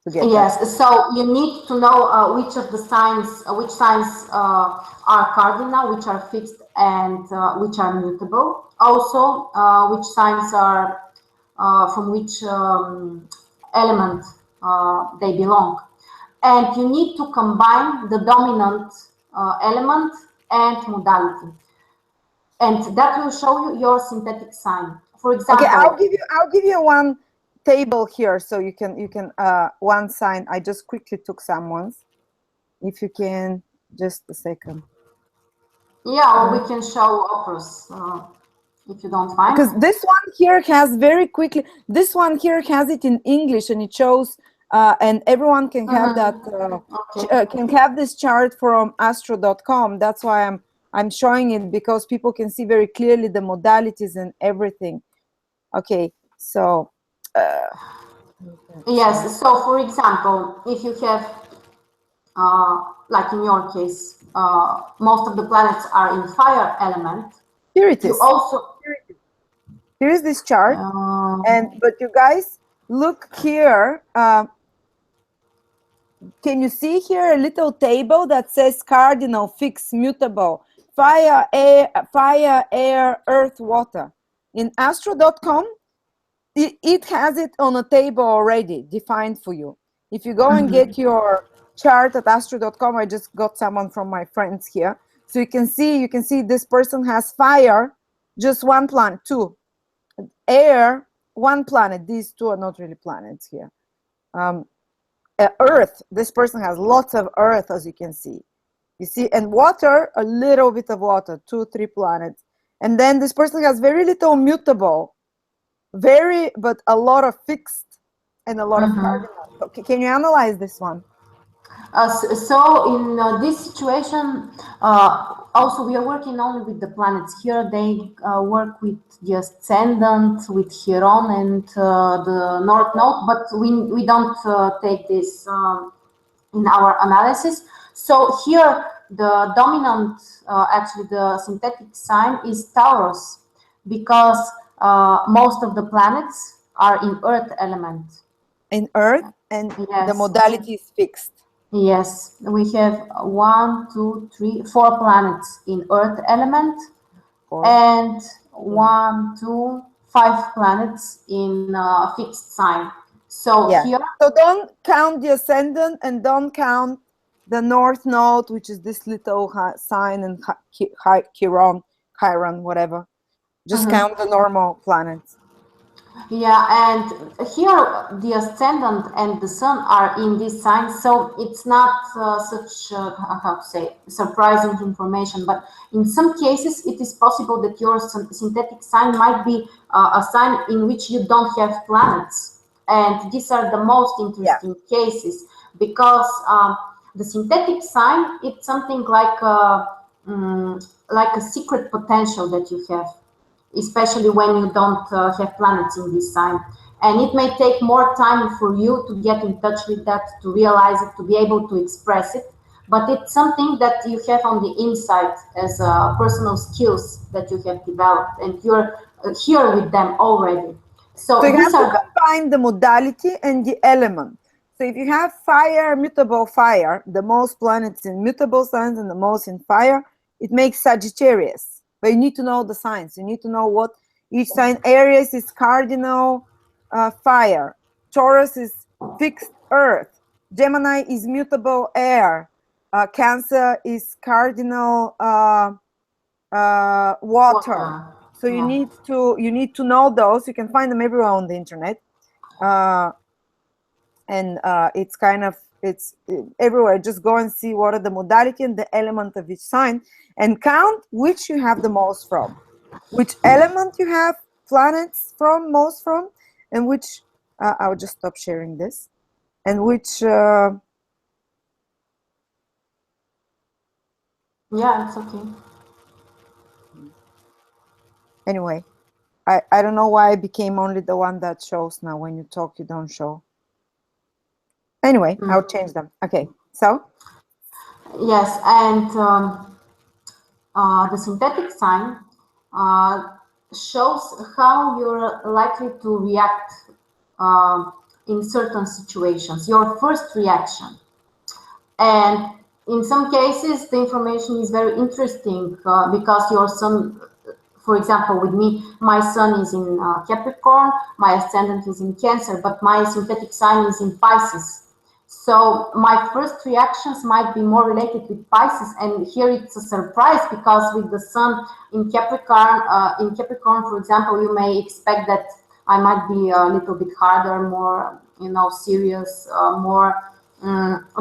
A: to get
B: Yes,
A: that.
B: so you need to know which of the signs, which signs are cardinal, which are fixed, and which are mutable. Also, which signs are from which element they belong. And you need to combine the dominant element and modality. And that will show you your synthetic sign. For example,
A: okay, I'll give you one table here, so you can one sign. I just quickly took someone's. If you can, just a second.
B: Yeah, or we can show Oprah's if you don't find.
A: Because this one here has very quickly. This one here has it in English, and it shows, and everyone can have that. Can have this chart from astro.com. That's why I'm showing it, because people can see very clearly the modalities and everything. Okay, so.
B: Yes, so for example, if you have, like in your case, most of the planets are in fire element.
A: Here it is.
B: You also,
A: here is this chart, but you guys look here. Can you see here a little table that says cardinal, fixed, mutable, fire, air, earth, water? In astro.com, it has it on a table already defined for you. If you go and get your chart at astro.com, I just got someone from my friends here. So you can see this person has fire, just one planet, 2. Air, 1 planet. These 2 are not really planets here. Earth, this person has lots of earth, as you can see. You see, and water, a little bit of water, 2, 3 planets. And then this person has very little mutable. but a lot of fixed and a lot of cardinal. Okay, can you analyze this one?
B: So in this situation, also we are working only with the planets. Here they work with the ascendant, with Chiron and the North Node, but we don't take this in our analysis. So here the dominant, actually the synthetic sign is Taurus, because most of the planets are in Earth element.
A: In Earth, and
B: yes,
A: the modality is fixed.
B: Yes, we have 1, 2, 3, 4 planets in Earth element, and 1, 2, 5 planets in fixed sign. So
A: yeah.
B: here,
A: so don't count the ascendant and don't count the North Node, which is this little sign, and Chiron, whatever. Just count the normal planets.
B: Yeah, and here the ascendant and the sun are in this sign, so it's not such, how to say, surprising information. But in some cases, it is possible that your synthetic sign might be a sign in which you don't have planets. And these are the most interesting cases, because the synthetic sign, it's something like a secret potential that you have, especially when you don't have planets in this sign. And it may take more time for you to get in touch with that, to realize it, to be able to express it. But it's something that you have on the inside as personal skills that you have developed, and you're here with them already. So
A: you have to combine the modality and the element. So if you have fire, mutable fire, the most planets in mutable signs and the most in fire, it makes Sagittarius. But you need to know the signs. You need to know what each sign. Aries is cardinal fire. Taurus is fixed earth. Gemini is mutable air. Cancer is cardinal water. So you need to know those. You can find them everywhere on the internet. And it's kind of, it's everywhere. Just go and see what are the modality and the element of each sign, and count which you have the most from, which element you have planets from most from, and which I'll just stop sharing this, and which
B: yeah, it's okay.
A: Anyway, I don't know why I became only the one that shows now. When you talk, you don't show. Anyway, I'll change them. Okay, so
B: yes, and the synthetic sign shows how you're likely to react in certain situations, your first reaction. And in some cases, the information is very interesting because your sun, for example, with me, my sun is in Capricorn, my ascendant is in Cancer, but my synthetic sign is in Pisces. So my first reactions might be more related with Pisces, and here it's a surprise because with the sun in Capricorn, for example, you may expect that I might be a little bit harder, more, serious, more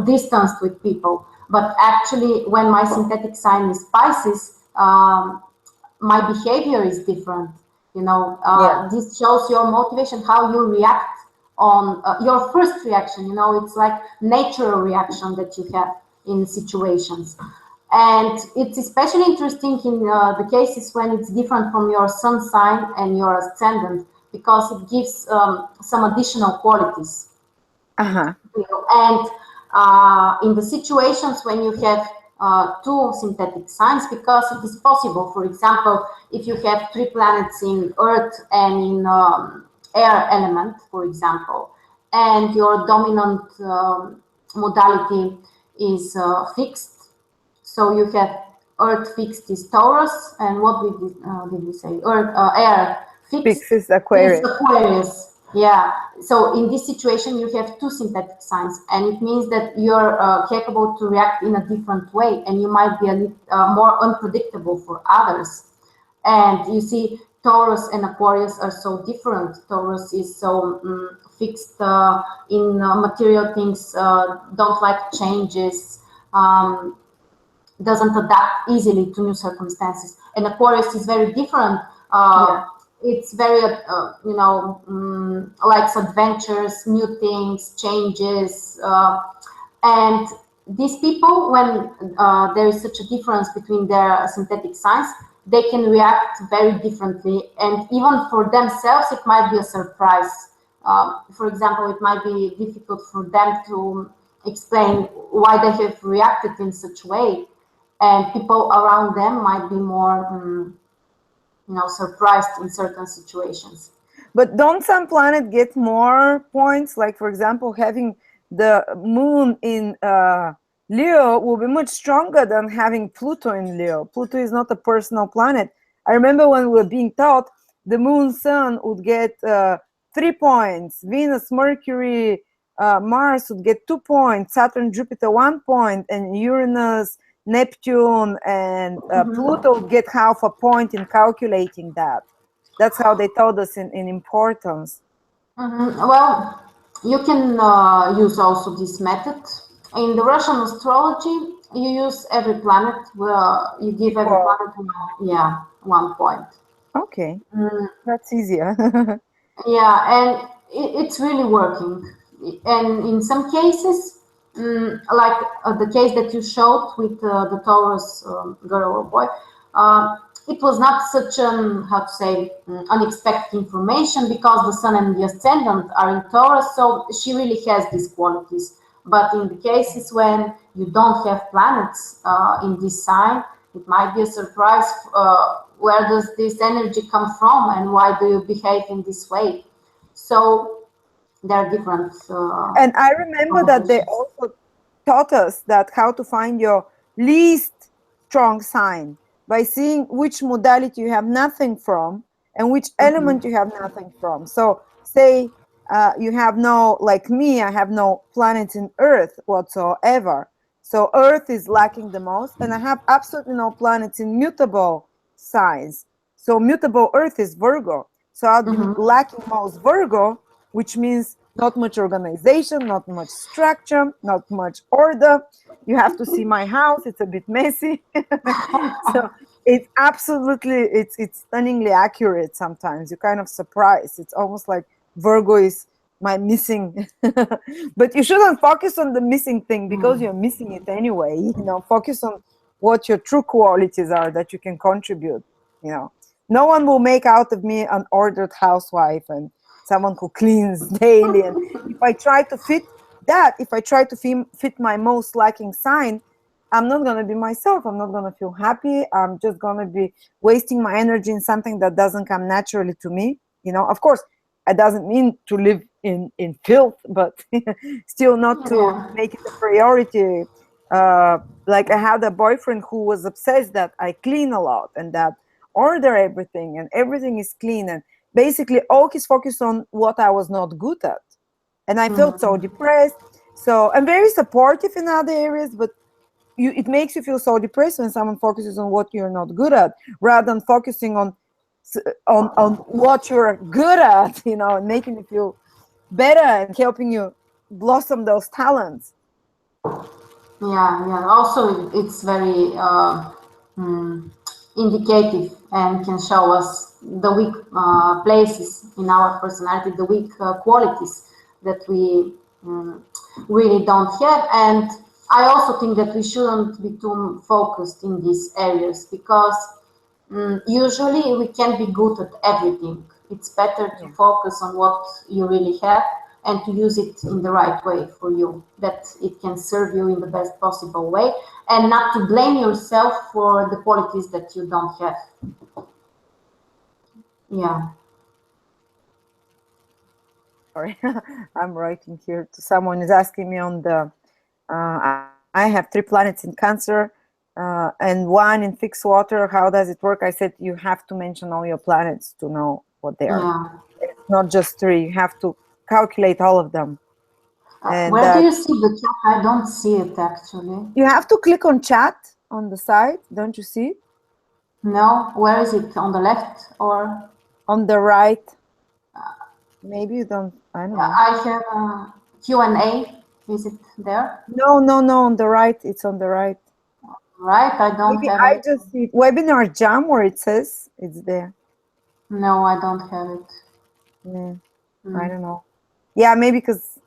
B: distanced with people. But actually, when my synthetic sign is Pisces, my behavior is different. This shows your motivation, how you react on your first reaction. It's like natural reaction that you have in situations. And it's especially interesting in the cases when it's different from your sun sign and your ascendant, because it gives some additional qualities. And in the situations when you have two synthetic signs, because it is possible, for example, if you have 3 planets in Earth and in air element, for example, and your dominant modality is fixed. So you have Earth fixed is Taurus, and what did we say? Earth air fixed
A: is Aquarius.
B: Yeah. So in this situation, you have 2 synthetic signs, and it means that you're capable to react in a different way, and you might be a little more unpredictable for others. And you see, Taurus and Aquarius are so different. Taurus is so fixed in material things, don't like changes, doesn't adapt easily to new circumstances. And Aquarius is very different. it's very, likes adventures, new things, changes, and these people, when there is such a difference between their synthetic signs, they can react very differently, and even for themselves, it might be a surprise. For example, it might be difficult for them to explain why they have reacted in such a way, and people around them might be more, surprised in certain situations.
A: But don't some planet get more points? Like, for example, having the moon in Leo will be much stronger than having Pluto in Leo. Pluto is not a personal planet. I remember when we were being taught the moon, sun would get 3 points, Venus, Mercury, Mars would get 2 points, Saturn, Jupiter 1 point, and Uranus, Neptune, and Pluto would get half a point in calculating that. That's how they taught us in importance.
B: Well, you can use also this method. In the Russian astrology, you use every planet, where you give every planet 1 point.
A: Okay, that's easier.
B: Yeah, and it's really working. And in some cases, like the case that you showed with the Taurus girl or boy, it was not such an, how to say, unexpected information, because the sun and the ascendant are in Taurus, so she really has these qualities. But in the cases when you don't have planets in this sign, it might be a surprise. Where does this energy come from, and why do you behave in this way? So there are different.
A: And I remember that they also taught us that how to find your least strong sign by seeing which modality you have nothing from and which element you have nothing from. So say you have no, like me, I have no planets in Earth whatsoever. So Earth is lacking the most, and I have absolutely no planets in mutable signs. So mutable Earth is Virgo. So I'll be lacking most Virgo, which means not much organization, not much structure, not much order. You have to see my house; it's a bit messy. So it's absolutely, it's stunningly accurate. Sometimes you're kind of surprised. It's almost like Virgo is my missing. But you shouldn't focus on the missing thing, because you're missing it anyway. Focus on what your true qualities are that you can contribute. No one will make out of me an ordered housewife and someone who cleans daily. And if I try to fit that, if I try to fit my most lacking sign, I'm not going to be myself. I'm not going to feel happy. I'm just going to be wasting my energy in something that doesn't come naturally to me. Of course, it doesn't mean to live in filth, but still not to make it a priority. Like I had a boyfriend who was obsessed that I clean a lot and that order everything and everything is clean, and basically all his focus on what I was not good at. And I felt so depressed. So I'm very supportive in other areas, but it makes you feel so depressed when someone focuses on what you're not good at, rather than focusing on what you're good at, and making you feel better and helping you blossom those talents.
B: Yeah. Also, it's very indicative and can show us the weak places in our personality, the weak qualities that we really don't have. And I also think that we shouldn't be too focused in these areas, because usually we can be good at everything. It's better to focus on what you really have and to use it in the right way for you, that it can serve you in the best possible way, and not to blame yourself for the qualities that you don't have. Yeah.
A: Sorry, I'm writing here. Someone is asking me on the, I have 3 planets in Cancer and 1 in fixed water. How does it work? I said you have to mention all your planets to know what they are.
B: Yeah.
A: It's not just 3. You have to calculate all of them. And
B: where do you see the chat? I don't see it actually.
A: You have to click on chat on the side. Don't you see?
B: No. Where is it? On the left or
A: on the right? Maybe you don't. I don't know.
B: I have a Q&A. Is it there?
A: No. On the right. It's on the right.
B: Right. I don't
A: Maybe
B: have
A: I
B: it.
A: just see webinar jam where it says it's there.
B: No, I don't have it.
A: I don't know. Yeah, maybe because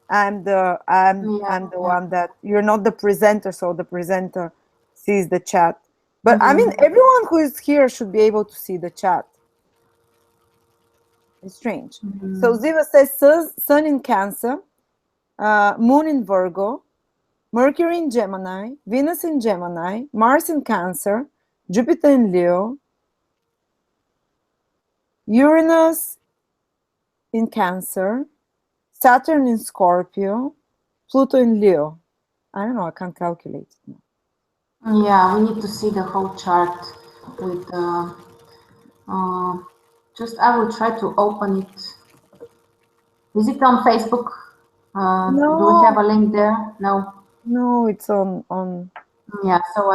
A: I'm the one that you're not the presenter, so the presenter sees the chat. But I mean, everyone who is here should be able to see the chat. It's strange. So Ziva says Sun in Cancer, Moon in Virgo, Mercury in Gemini, Venus in Gemini, Mars in Cancer, Jupiter in Leo, Uranus in Cancer, Saturn in Scorpio, Pluto in Leo. I don't know, I can't calculate it now.
B: Yeah, we need to see the whole chart with just I will try to open it. Is it on Facebook?
A: No.
B: Do we have a link there? No.
A: No, it's on.
B: Yeah, so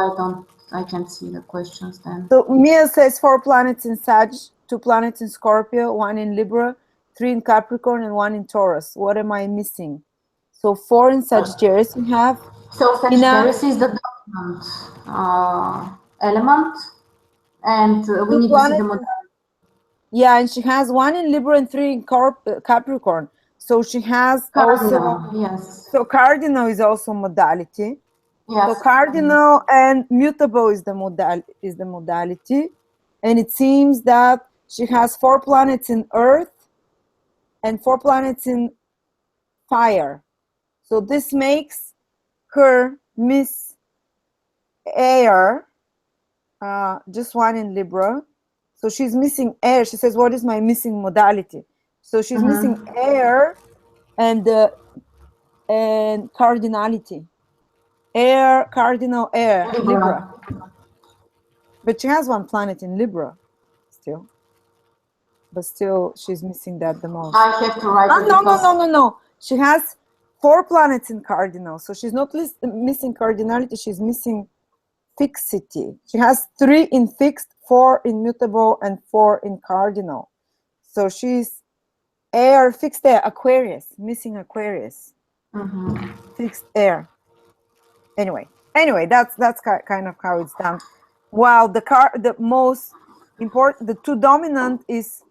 B: I can see the questions then.
A: So Mia says 4 planets in Sag, 2 planets in Scorpio, 1 in Libra, 3 in Capricorn, and 1 in Taurus. What am I missing? So 4 in Sagittarius you have.
B: So Sagittarius is the dominant element, and we need to see the modality.
A: Yeah, and she has 1 in Libra and 3 in Capricorn. So she has
B: Cardinal,
A: also.
B: yes.
A: So cardinal is also modality.
B: Yes.
A: So cardinal and mutable is the modality, and it seems that she has 4 planets in Earth and 4 planets in fire. So this makes her miss air, just 1 in Libra. So she's missing air. She says, "What is my missing modality?" So she's missing air and cardinality. Air, cardinal, air, Libra. But she has 1 planet in Libra still. But still, she's missing that the most.
B: I have to write it.
A: No. She has 4 planets in cardinal. So she's not missing cardinality. She's missing fixity. She has 3 in fixed, 4 in mutable, and 4 in cardinal. So she's air, fixed air, Aquarius, missing Aquarius. Fixed air. Anyway, that's kind of how it's done. While the most important, the 2 dominant is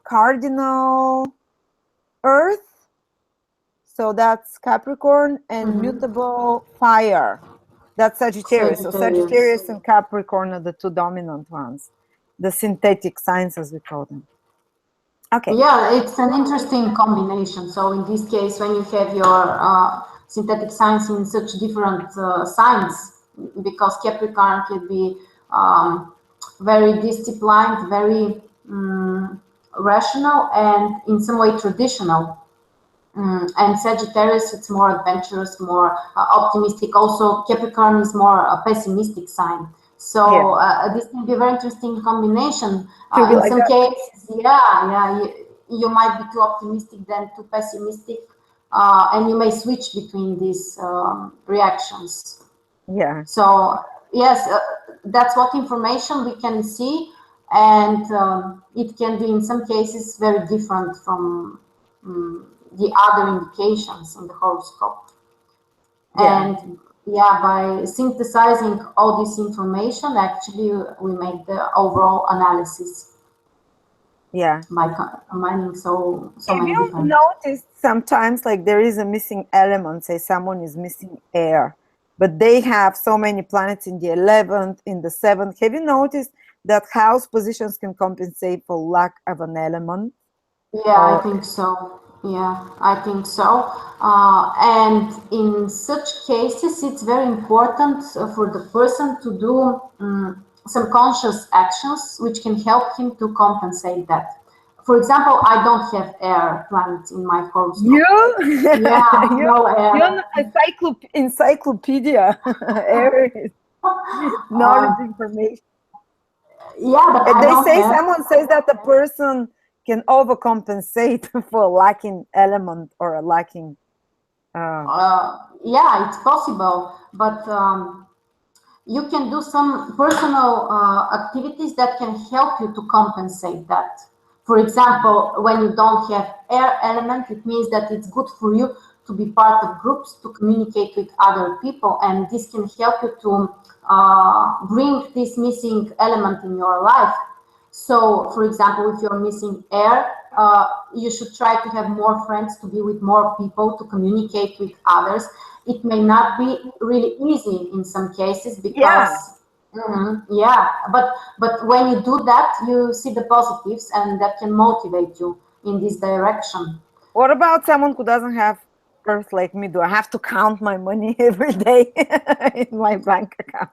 A: cardinal Earth, so that's Capricorn, and mutable fire, that's Sagittarius. So Sagittarius and Capricorn are the 2 dominant ones, the synthetic signs as we call them. Okay.
B: Yeah, it's an interesting combination. So in this case, when you have your synthetic signs in such different signs, because Capricorn can be very disciplined, very rational, and in some way traditional. And Sagittarius, it's more adventurous, more optimistic. Also, Capricorn is more a pessimistic sign. So this can be a very interesting combination. In some cases, you might be too optimistic than too pessimistic, and you may switch between these reactions.
A: Yeah.
B: So yes, that's what information we can see, and it can be in some cases very different from the other indications in the horoscope. And by synthesizing all this information, actually we make the overall analysis. By combining so many different.
A: Have you noticed sometimes like there is a missing element, say someone is missing air, but they have so many planets in the 11th, in the 7th. Have you noticed that house positions can compensate for lack of an element?
B: Yeah, I think so. Yeah, I think so. And in such cases, it's very important for the person to do some conscious actions which can help him to compensate that. For example, I don't have air planets in my horoscope. No air.
A: You're an encyclopedia. Air is knowledge, information.
B: Yeah, but
A: someone says that the person can overcompensate for lacking element or a lacking.
B: Yeah, it's possible, but you can do some personal activities that can help you to compensate that. For example, when you don't have air element, it means that it's good for you to be part of groups, to communicate with other people, and this can help you to bring this missing element in your life. So, for example, if you're missing air, you should try to have more friends, to be with more people, to communicate with others. It may not be really easy in some cases because, yeah, but when you do that, you see the positives, and that can motivate you in this direction.
A: What about someone who doesn't have Earth like me? Do I have to count my money every day in my bank account?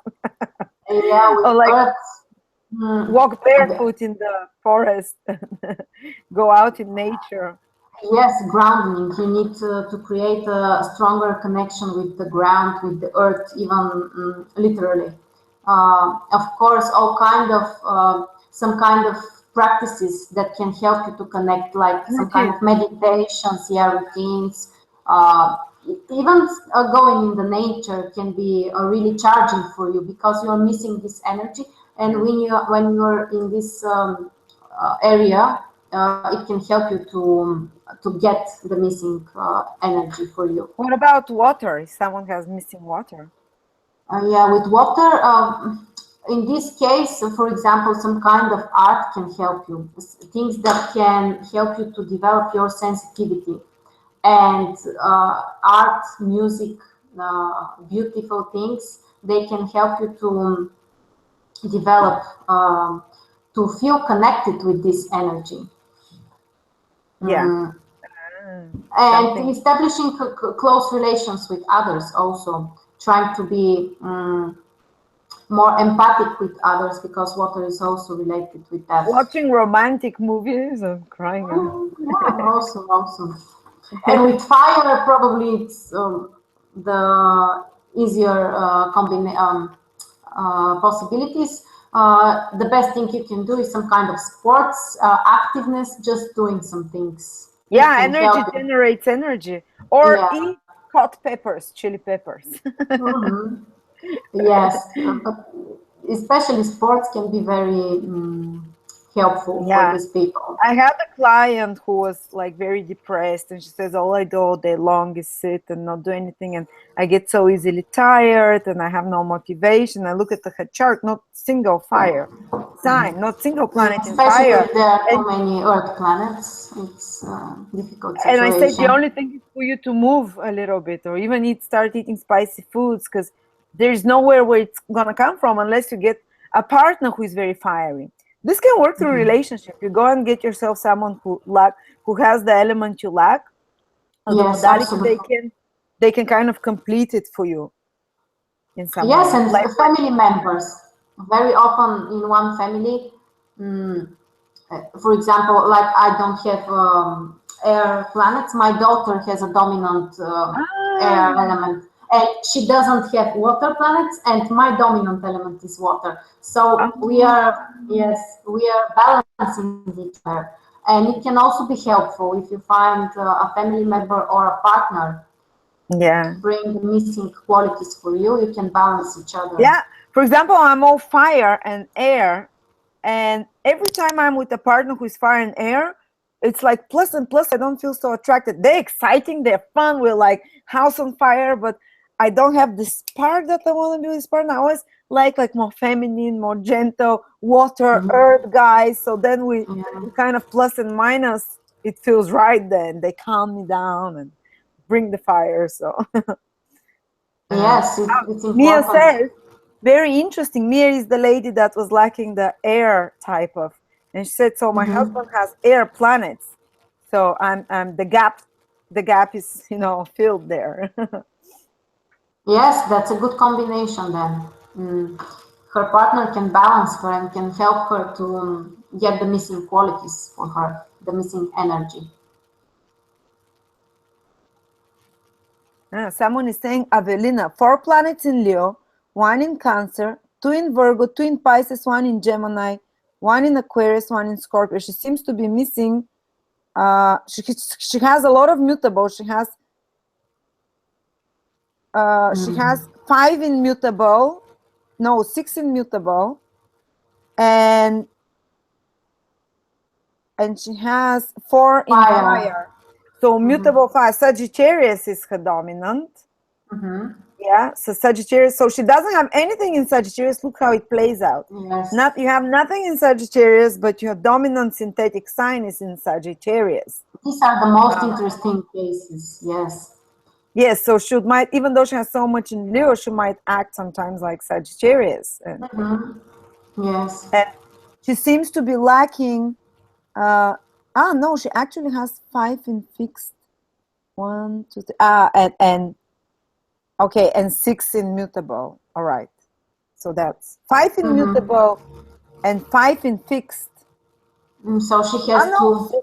B: Yeah, with
A: Or like
B: Earth.
A: walk barefoot in the forest, go out in nature?
B: Yes, grounding. You need to create a stronger connection with the ground, with the earth, even literally. Of course, all kind of some kind of practices that can help you to connect, like some kind of meditations, yeah, routines. Even going in the nature can be really charging for you because you are missing this energy, and when you're in this area, it can help you to get the missing energy for you.
A: What about water? If someone has missing water?
B: Yeah, with water, in this case, for example, some kind of art can help you. Things that can help you to develop your sensitivity. And art, music, beautiful things, they can help you to develop, to feel connected with this energy.
A: Yeah.
B: And establishing close relations with others, also trying to be more empathic with others, because water is also related with that.
A: Watching romantic movies and crying.
B: Yeah, also. And with fire, probably it's the easier possibilities. The best thing you can do is some kind of sports activeness, just doing some things.
A: Yeah, energy generates energy. Or eat hot peppers, chili peppers.
B: Yes, but especially sports can be very helpful for these people.
A: I had a client who was like very depressed, and she says, all I do all day long is sit and not do anything, and I get so easily tired and I have no motivation. I look at her chart, not single fire sign, not single planet in fire.
B: Especially if there are too many Earth planets, it's a difficult situation.
A: And I said the only thing is for you to move a little bit, or even start eating spicy foods, because there's nowhere where it's gonna come from unless you get a partner who is very fiery. This can work through relationship. You go and get yourself someone who has the element you lack, or the modality they can kind of complete it for you in some way.
B: Yes, and family members. Very often in one family, for example, like I don't have air planets. My daughter has a dominant air element, and she doesn't have water planets, and my dominant element is water. So we are balancing each other, and it can also be helpful if you find a family member or a partner. Bring the missing qualities for you. You can balance each other.
A: Yeah. For example, I'm all fire and air, and every time I'm with a partner who is fire and air, it's like plus and plus. I don't feel so attracted. They're exciting, they're fun, we're like house on fire, but I don't have the spark that I want to be with this partner. I always like more feminine, more gentle, water, earth guys. So then we kind of plus and minus, it feels right then. They calm me down and bring the fire. So
B: yes, it's important.
A: Mia says, very interesting. Mia is the lady that was lacking the air type of, and she said, so my husband has air planets, so I'm the gap is filled there.
B: Yes, that's a good combination then. Her partner can balance her and can help her to get the missing qualities for her, the missing energy.
A: Someone is saying, Avelina, 4 planets in Leo, 1 in Cancer, 2 in Virgo, 2 in Pisces, 1 in Gemini, 1 in Aquarius, 1 in Scorpio. She seems to be missing. She has a lot of mutable. She has 5 in mutable, no, 6 in mutable, and she has 4 in fire. So mutable fire. Sagittarius is her dominant. Yeah, so Sagittarius. So she doesn't have anything in Sagittarius. Look how it plays out.
B: Yes.
A: You have nothing in Sagittarius, but your dominant synthetic sign is in Sagittarius.
B: These are the most interesting cases. Yes.
A: Yes, so she might, even though she has so much in Leo, she might act sometimes like Sagittarius.
B: Yes.
A: And she seems to be lacking. No, she actually has 5 in fixed. 1, 2, 3. And 6 in mutable. All right. So that's 5 in mutable and 5 in fixed.
B: So she has to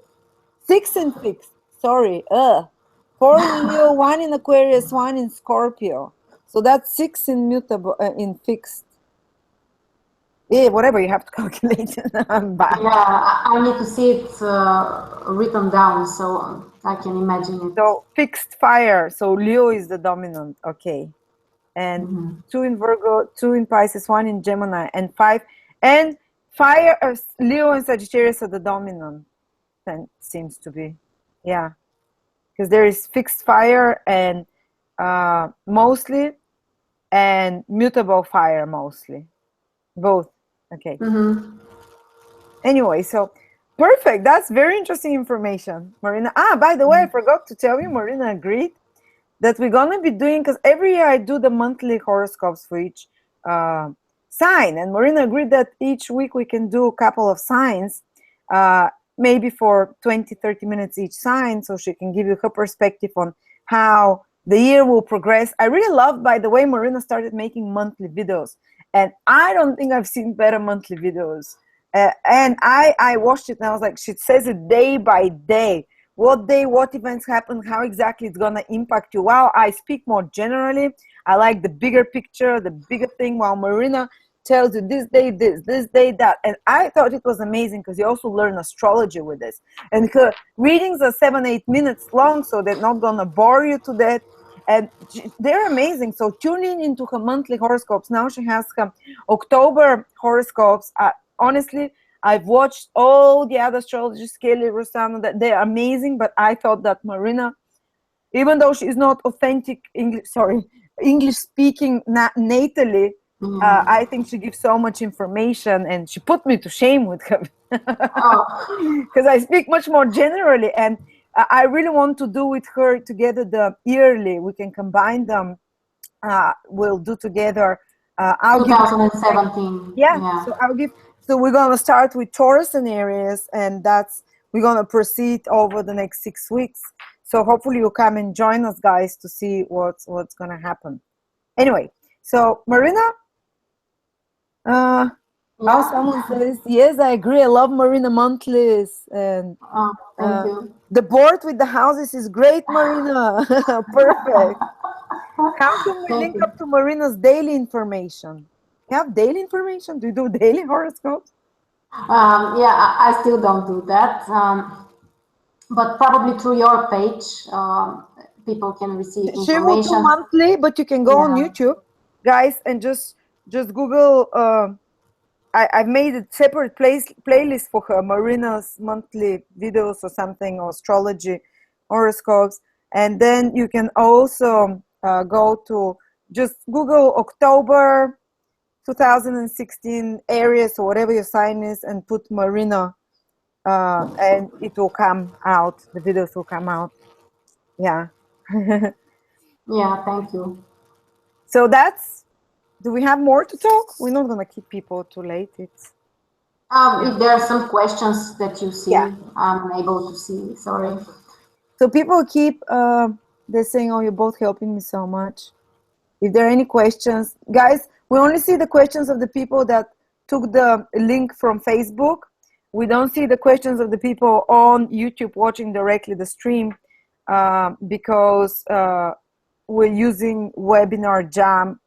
A: 6 in fixed. Sorry. 4 in Leo, 1 in Aquarius, 1 in Scorpio. So that's 6 in mutable, in fixed. Yeah, whatever, you have to calculate. I'm bad.
B: Yeah, I need to see it written down so I can imagine it.
A: So fixed fire. So Leo is the dominant. Okay. And 2 in Virgo, 2 in Pisces, 1 in Gemini, and 5. And fire, Leo and Sagittarius are the dominant. Then seems to be. Yeah. Because there is fixed fire and mostly, and mutable fire mostly. Both. Okay. Anyway, so perfect. That's very interesting information, Marina. By the way, I forgot to tell you, Marina agreed that we're going to be doing, because every year I do the monthly horoscopes for each sign. And Marina agreed that each week we can do a couple of signs, maybe for 20, 30 minutes each sign, so she can give you her perspective on how the year will progress. I really love, by the way, Marina started making monthly videos. And I don't think I've seen better monthly videos. And I watched it and I was like, she says it day by day. What day, what events happen, how exactly it's going to impact you. While I speak more generally, I like the bigger picture, the bigger thing, while Marina tells you this day this day that. And I thought it was amazing because you also learn astrology with this. And her readings are 7-8 minutes long, so they're not going to bore you to death. And they're amazing. So tune in into her monthly horoscopes. Now she has her October horoscopes. Honestly, I've watched all the other astrologers, Kelly, Rosanna, that they're amazing. But I thought that Marina, even though she's not authentic English speaking natally, I think she gives so much information, and she put me to shame with her because I speak much more generally, and I really want to do with her together the yearly. We can combine them. We'll do together. I'll
B: 2017.
A: Yeah. So I'll give. So we're gonna start with Taurus and Aries, and we're gonna proceed over the next 6 weeks. So hopefully you'll come and join us, guys, to see what's gonna happen. Anyway, so Marina. Someone says, yes, I agree. I love Marina monthlies. And
B: thank you.
A: The board with the houses is great, Marina. Perfect. How can we link up to Marina's daily information? You have daily information? Do you do daily horoscopes?
B: I still don't do that. But probably through your page, people can receive information.
A: She will do monthly, but you can go on YouTube, guys, and just Google. I've made a separate playlist for her, Marina's monthly videos or something, or astrology horoscopes. And then you can also go to just Google October 2016 Aries or whatever your sign is, and put Marina, and it will come out. The videos will come out. Yeah.
B: Yeah, thank you.
A: So do we have more to talk? We're not going to keep people too late.
B: If there are some questions that you see, I'm able to see. Sorry.
A: So people keep, they're saying, oh, you're both helping me so much. If there are any questions, guys, we only see the questions of the people that took the link from Facebook. We don't see the questions of the people on YouTube watching directly the stream, because we're using Webinar Jam.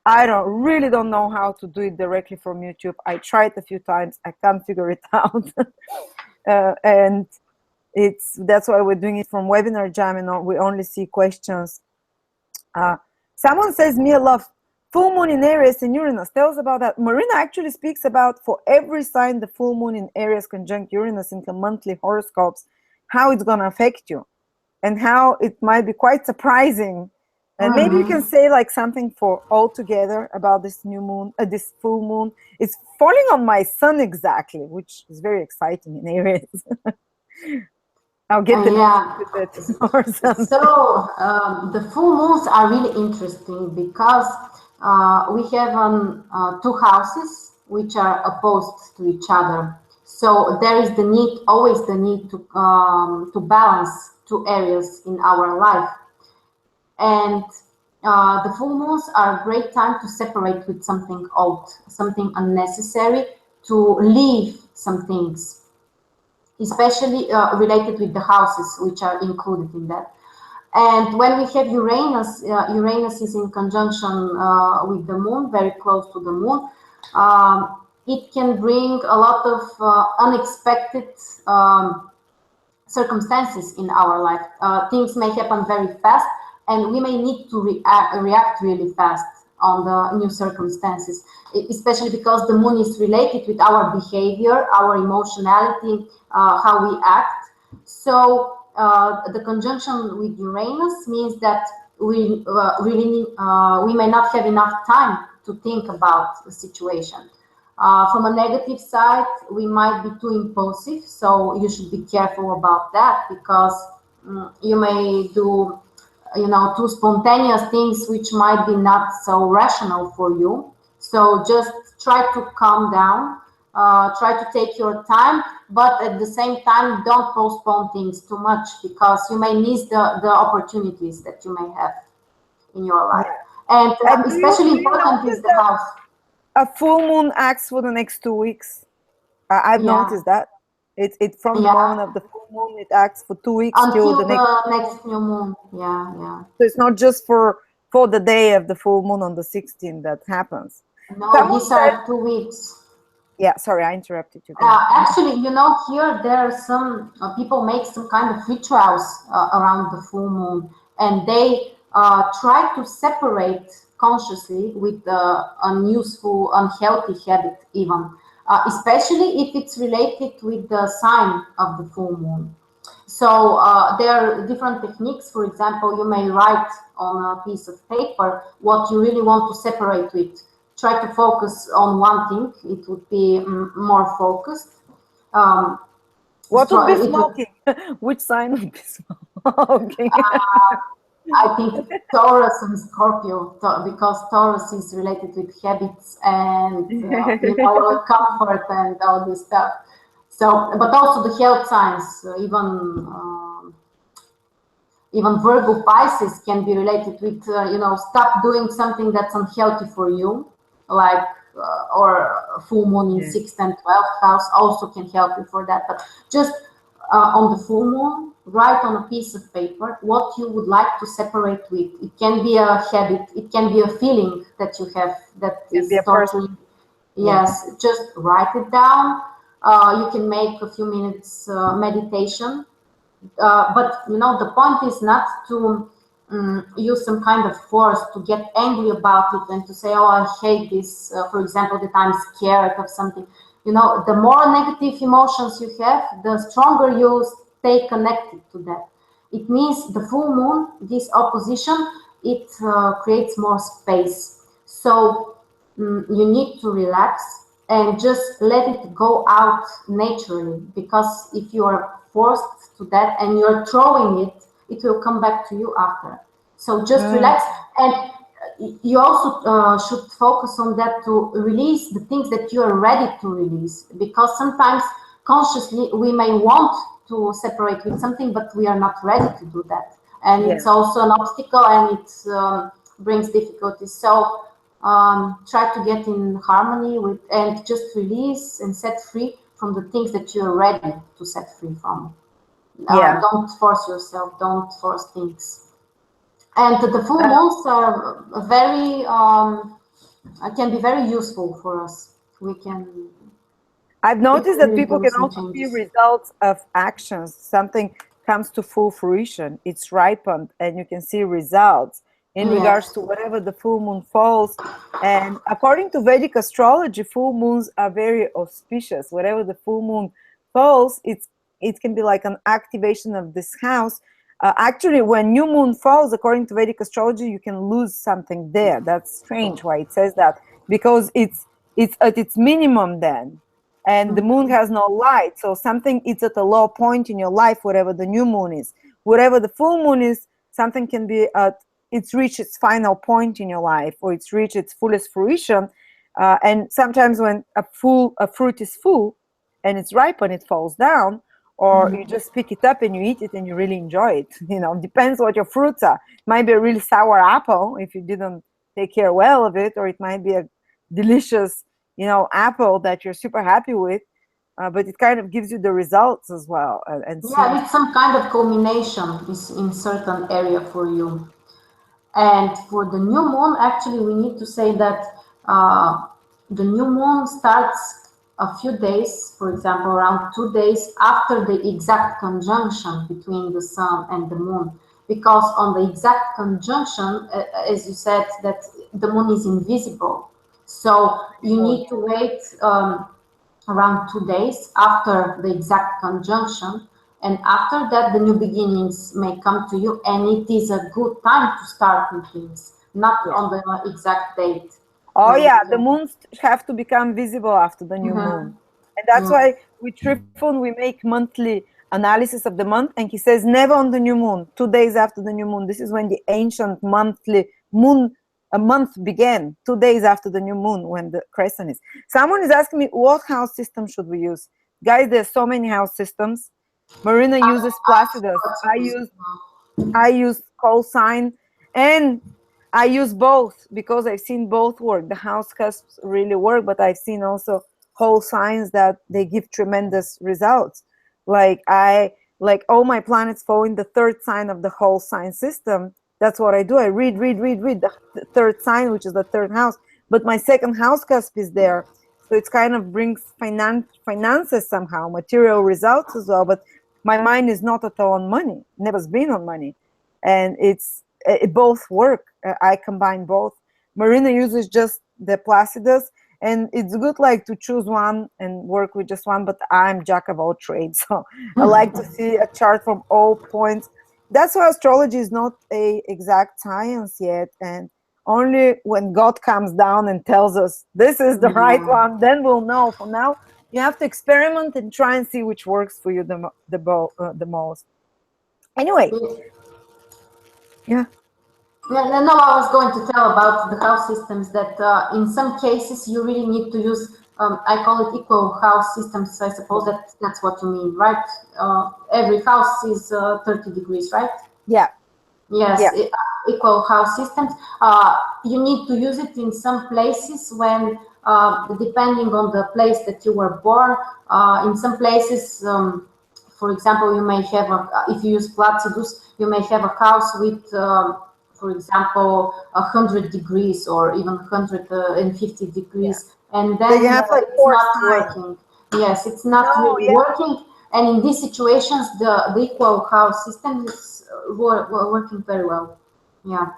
A: I really don't know how to do it directly from YouTube. I tried a few times. I can't figure it out. And that's why we're doing it from Webinar Jam, and we only see questions. Someone says, Mia love full moon in Aries and Uranus. Tell us about that. Marina actually speaks about, for every sign, the full moon in Aries conjunct Uranus in the monthly horoscopes, how it's going to affect you. and how it might be quite surprising. And maybe you can say like something for all together about this new moon, this full moon. It's falling on my sun exactly, which is very exciting in Aries. I'll get the
B: Yeah.
A: with it or something.
B: So the full moons are really interesting because we have two houses which are opposed to each other. So there is the need, always the need to balance two areas in our life. And the full moons are a great time to separate with something old, something unnecessary, to leave some things, especially related with the houses which are included in that. And when we have Uranus, Uranus is in conjunction with the moon, very close to the moon. It can bring a lot of unexpected circumstances in our life. Things may happen very fast, and we may need to react really fast on the new circumstances, especially because the moon is related with our behavior, our emotionality, how we act. So the conjunction with Uranus means that we we may not have enough time to think about the situation. From a negative side, we might be too impulsive, so you should be careful about that, because you may do, too spontaneous things which might be not so rational for you. So just try to calm down, try to take your time, but at the same time, don't postpone things too much, because you may miss the opportunities that you may have in your life. And especially important is the house.
A: A full moon acts for the next 2 weeks. I've noticed that. It's from the moment of the full moon, it acts for 2 weeks
B: until
A: till
B: the next new moon. Yeah.
A: So it's not just for the day of the full moon on the 16th that happens.
B: No, these are 2 weeks.
A: Yeah, sorry, I interrupted you.
B: Actually, here there are some people make some kind of rituals around the full moon, and they try to separate consciously with the unuseful, unhealthy habit, even, especially if it's related with the sign of the full moon. So there are different techniques. For example, you may write on a piece of paper what you really want to separate with. Try to focus on one thing. It would be more focused.
A: What would be smoking? Which sign would be smoking?
B: I think Taurus and Scorpio, because Taurus is related with habits and comfort and all this stuff. So, but also the health signs, even Virgo, Pisces can be related with stop doing something that's unhealthy for you, like or full moon in 6th and 12th house also can help you for that. But just on the full moon, write on a piece of paper what you would like to separate with. It can be a habit, it can be a feeling that you have that is totally, yes, just write it down. You can make a few minutes meditation, but the point is not to use some kind of force to get angry about it and to say, oh, I hate this, for example, that I'm scared of something. The more negative emotions you have, the stronger you stay connected to that. It means the full moon, this opposition, it creates more space. So you need to relax and just let it go out naturally, because if you are forced to that and you're throwing it, it will come back to you after. So just relax, and you also should focus on that to release the things that you are ready to release, because sometimes consciously we may want to separate with something, but we are not ready to do that, and it's also an obstacle, and it brings difficulties. So try to get in harmony with, and just release and set free from the things that you're ready to set free from. Don't force yourself, don't force things. And the full moons are very can be very useful for us.
A: I've noticed that people can also see results of actions. Something comes to full fruition, it's ripened, and you can see results in regards to whatever the full moon falls. And according to Vedic astrology, full moons are very auspicious. Whatever the full moon falls, it can be like an activation of this house. Actually, when new moon falls, according to Vedic astrology, you can lose something there. That's strange why it says that, because it's at its minimum then, and the moon has no light, so something is at a low point in your life, whatever the new moon is. Whatever the full moon is, something can be at it's reached its final point in your life, or it's reached its fullest fruition. And sometimes when a fruit is full and it's ripe and it falls down, or you just pick it up and you eat it and you really enjoy it. Depends what your fruits are. It might be a really sour apple if you didn't take care well of it, or it might be a delicious, apple that you're super happy with. But it kind of gives you the results as well.
B: Yeah, it's some kind of culmination is in certain area for you. And for the new moon, actually, we need to say that the new moon starts a few days, for example, around 2 days after the exact conjunction between the sun and the moon. Because on the exact conjunction, as you said, that the moon is invisible. So you need to wait around 2 days after the exact conjunction. And after that, the new beginnings may come to you, and it is a good time to start new things, not on the exact date.
A: Oh yeah, the moons have to become visible after the new moon. And that's why with Trifon, we make monthly analysis of the month, and he says never on the new moon, 2 days after the new moon. This is when the ancient monthly a month began, 2 days after the new moon, when the crescent is. Someone is asking me, what house system should we use? Guys, there's so many house systems. Marina uses Placidus. I use call sign, and I use both because I've seen both work. The house cusps really work, but I've seen also whole signs that they give tremendous results. Like all my planets fall in the third sign of the whole sign system. That's what I do. I read the third sign, which is the third house. But my second house cusp is there. So it kind of brings finances somehow, material results as well. But my mind is not at all on money. Never's been on money. And it both work. I combine both. Marina uses just the Placidus, and it's good like to choose one and work with just one, but I'm jack of all trades. So I like to see a chart from all points. That's why astrology is not a exact science yet. And only when God comes down and tells us this is the right one, then we'll know. For now, you have to experiment and try and see which works for you the most. Anyway, yeah.
B: No, I was going to tell about the house systems that in some cases you really need to use, I call it equal house systems. I suppose that's what you mean, right? Every house is 30 degrees, right?
A: Yeah.
B: Yes, yeah. Equal house systems. You need to use it in some places when, depending on the place that you were born, in some places, for example, you may have, if you use Placidus, you may have a house with, for example, 100 degrees or even 150 degrees, and then
A: you have like
B: it's not working. Yes, it's not really working. And in these situations, the equal house system is working very well. Yeah.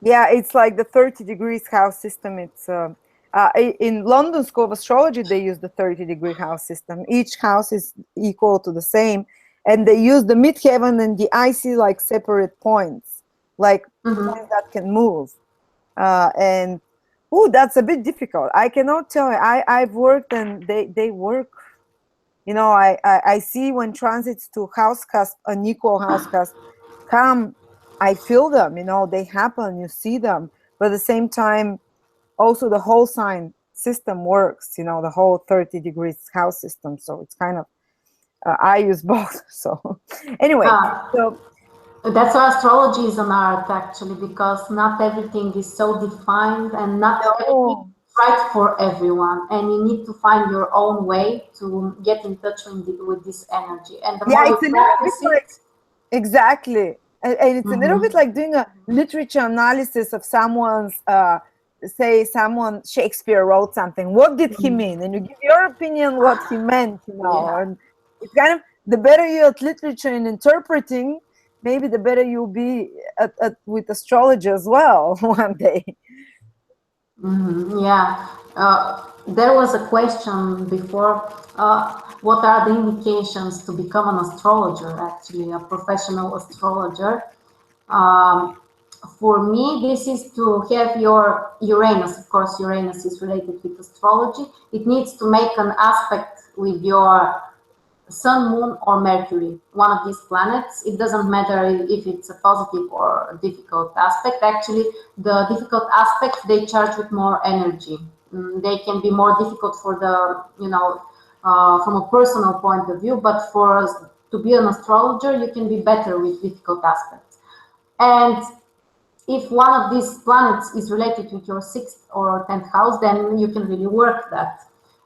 A: Yeah, it's like the 30 degrees house system. It's in London School of Astrology, they use the 30-degree house system. Each house is equal to the same, and they use the midheaven and the IC like separate points, like points that can move. And that's a bit difficult. I cannot tell you. I've worked and they work. I see when transits to house cusp, an equal house cusp, come, I feel them, they happen, you see them. But at the same time, also the whole sign system works, the whole 30 degrees house system. So it's kind of, I use both. So anyway, so
B: that's why astrology is an art, actually, because not everything is so defined and not everything is right for everyone. And you need to find your own way to get in touch with this energy. And the more you practice it,
A: exactly. And it's a little bit like doing a literature analysis of someone's, say someone, Shakespeare wrote something. What did he mean? And you give your opinion what he meant, And it's kind of, the better you're at literature and interpreting, maybe the better you'll be with astrology as well one day.
B: Yeah. there was a question before, what are the indications to become an astrologer, actually, a professional astrologer? Um, for me, this is to have your Uranus. Of course, Uranus is related with astrology. It needs to make an aspect with your Sun, Moon, or Mercury, one of these planets. It doesn't matter if it's a positive or a difficult aspect. Actually, the difficult aspects, they charge with more energy. They can be more difficult for the, from a personal point of view, but for us to be an astrologer, you can be better with difficult aspects. And if one of these planets is related with your 6th or 10th house, then you can really work that.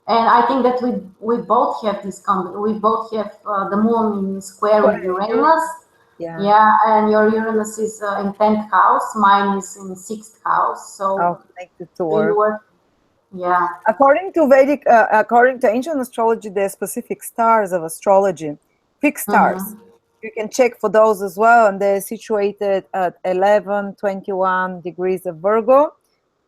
B: And I think that we both have this we both have the moon in square with Uranus. Yeah, and your Uranus is in 10th house. Mine is in 6th house. So
A: connected to work.
B: Yeah.
A: According to ancient astrology, there are specific stars of astrology, fixed stars. You can check for those as well, and they're situated at 11, 21 degrees of Virgo.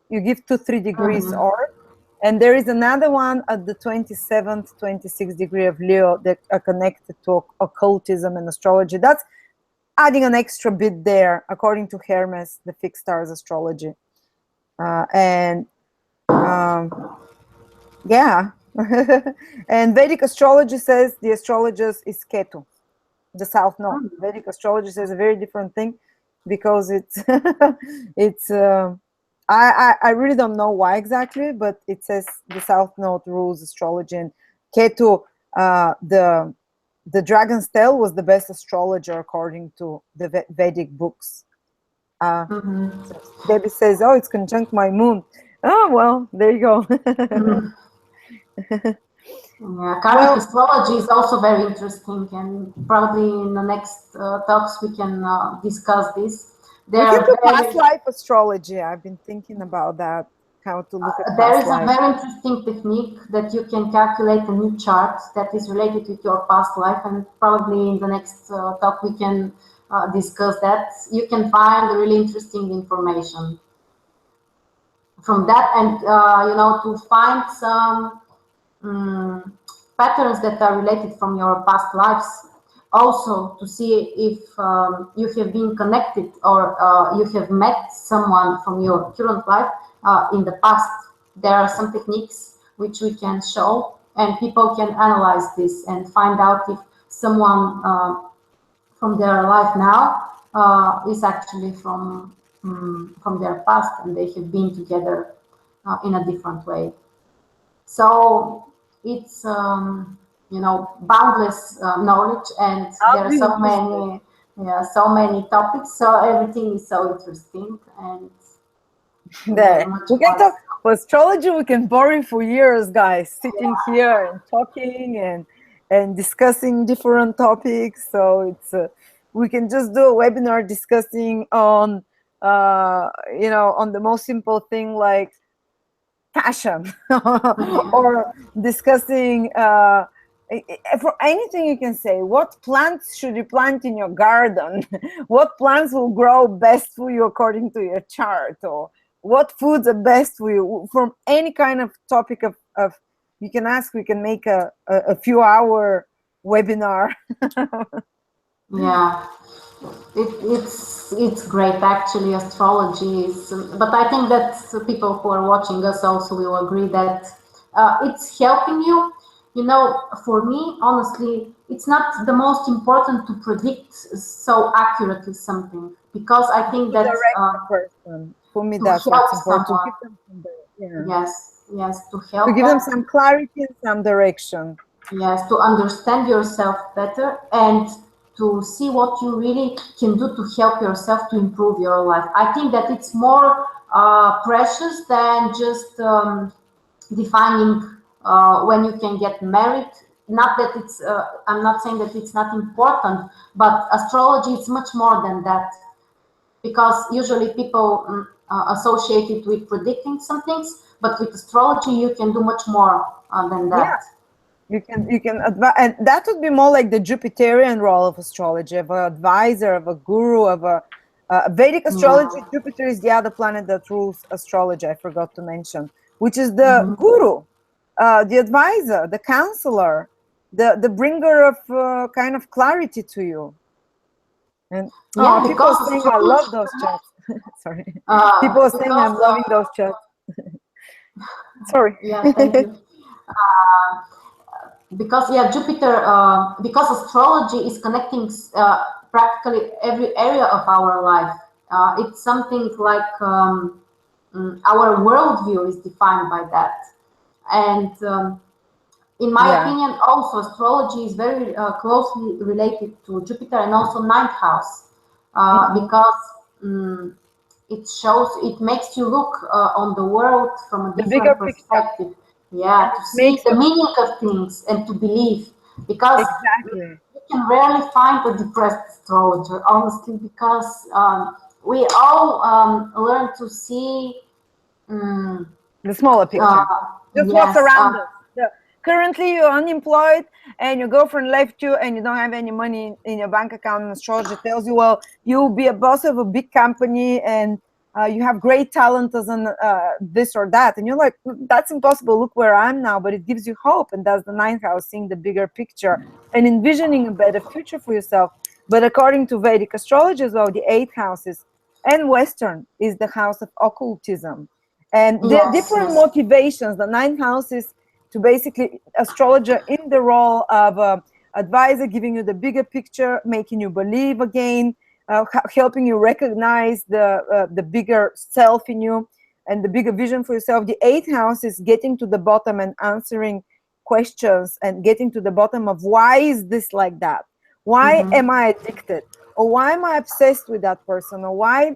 A: You give 2-3 degrees Orc. And there is another one at the 27th, 26th degree of Leo that are connected to occultism and astrology. That's adding an extra bit there, according to Hermes, the fixed stars astrology. Yeah. And Vedic astrology says the astrologers is Ketu, the South Node. Vedic astrology says a very different thing because it's I really don't know why exactly, but it says the South Node rules astrology, and Ketu, the dragon's tail, was the best astrologer according to the Vedic books. So Debbie says, "Oh, it's conjunct my moon." Oh well, there you go.
B: Yeah, karmic astrology is also very interesting, and probably in the next talks we can discuss this.
A: We can do past life astrology. I've been thinking about that, how to look at
B: there
A: past
B: is
A: life.
B: a very interesting technique that you can calculate a new chart that is related with your past life, and probably in the next talk we can discuss that. You can find really interesting information from that, and to find some patterns that are related from your past lives, also to see if you have been connected or you have met someone from your current life in the past. There are some techniques which we can show, and people can analyze this and find out if someone from their life now is actually from their past, and they have been together in a different way. So it's boundless knowledge, and there are so many topics. So everything is so interesting, and
A: there we can talk for astrology. We can bore you for years, guys, sitting here and talking and discussing different topics. So it's we can just do a webinar discussing on on the most simple thing like passion or discussing for anything. You can say, what plants should you plant in your garden? What plants will grow best for you according to your chart? Or what foods are best for you? From any kind of topic of you can ask. We can make a few hour webinar.
B: Yeah, it's great actually. Astrology is, but I think that people who are watching us also will agree that it's helping you. For me, honestly, it's not the most important to predict so accurately something, because I think that
A: person. For me, that's what's important. To give them some
B: yes, to help.
A: To give them some clarity and some direction.
B: Yes, to understand yourself better and to see what you really can do to help yourself to improve your life. I think that it's more precious than just defining when you can get married. Not that it's, I'm not saying that it's not important, but astrology is much more than that, because usually people associate it with predicting some things, but with astrology you can do much more than that.
A: Yeah. You can advise, and that would be more like the Jupiterian role of astrology, of an advisor, of a guru, of a Vedic astrology. Jupiter is the other planet that rules astrology. I forgot to mention, which is the guru. the advisor, the counselor, the bringer of kind of clarity to you. And
B: Yeah,
A: people are
B: because
A: saying I love those chats. Sorry, people are saying I'm loving those chats. Sorry.
B: Yeah, thank you. Because yeah, Jupiter, because astrology is connecting practically every area of our life. It's something like our worldview is defined by that. And in my opinion, also astrology is very closely related to Jupiter and also ninth house, because it shows, it makes you look on the world from a different perspective. Yeah, to see the meaning of things and to believe, because you can rarely find a depressed astrologer, honestly, because we all learn to see
A: the smaller picture, just what's around us. Currently, you're unemployed and your girlfriend left you and you don't have any money in your bank account, and astrology tells you, well, you'll be a boss of a big company and you have great talent as an this or that. And you're like, that's impossible. Look where I'm now. But it gives you hope. And that's the ninth house, seeing the bigger picture and envisioning a better future for yourself. But according to Vedic astrology as well, the eighth houses and Western is the house of occultism. And there are different motivations. The ninth house is to basically astrologer in the role of advisor, giving you the bigger picture, making you believe again, helping you recognize the bigger self in you and the bigger vision for yourself. The eighth house is getting to the bottom and answering questions and getting to the bottom of why is this like that? Why am I addicted? Or why am I obsessed with that person? Or why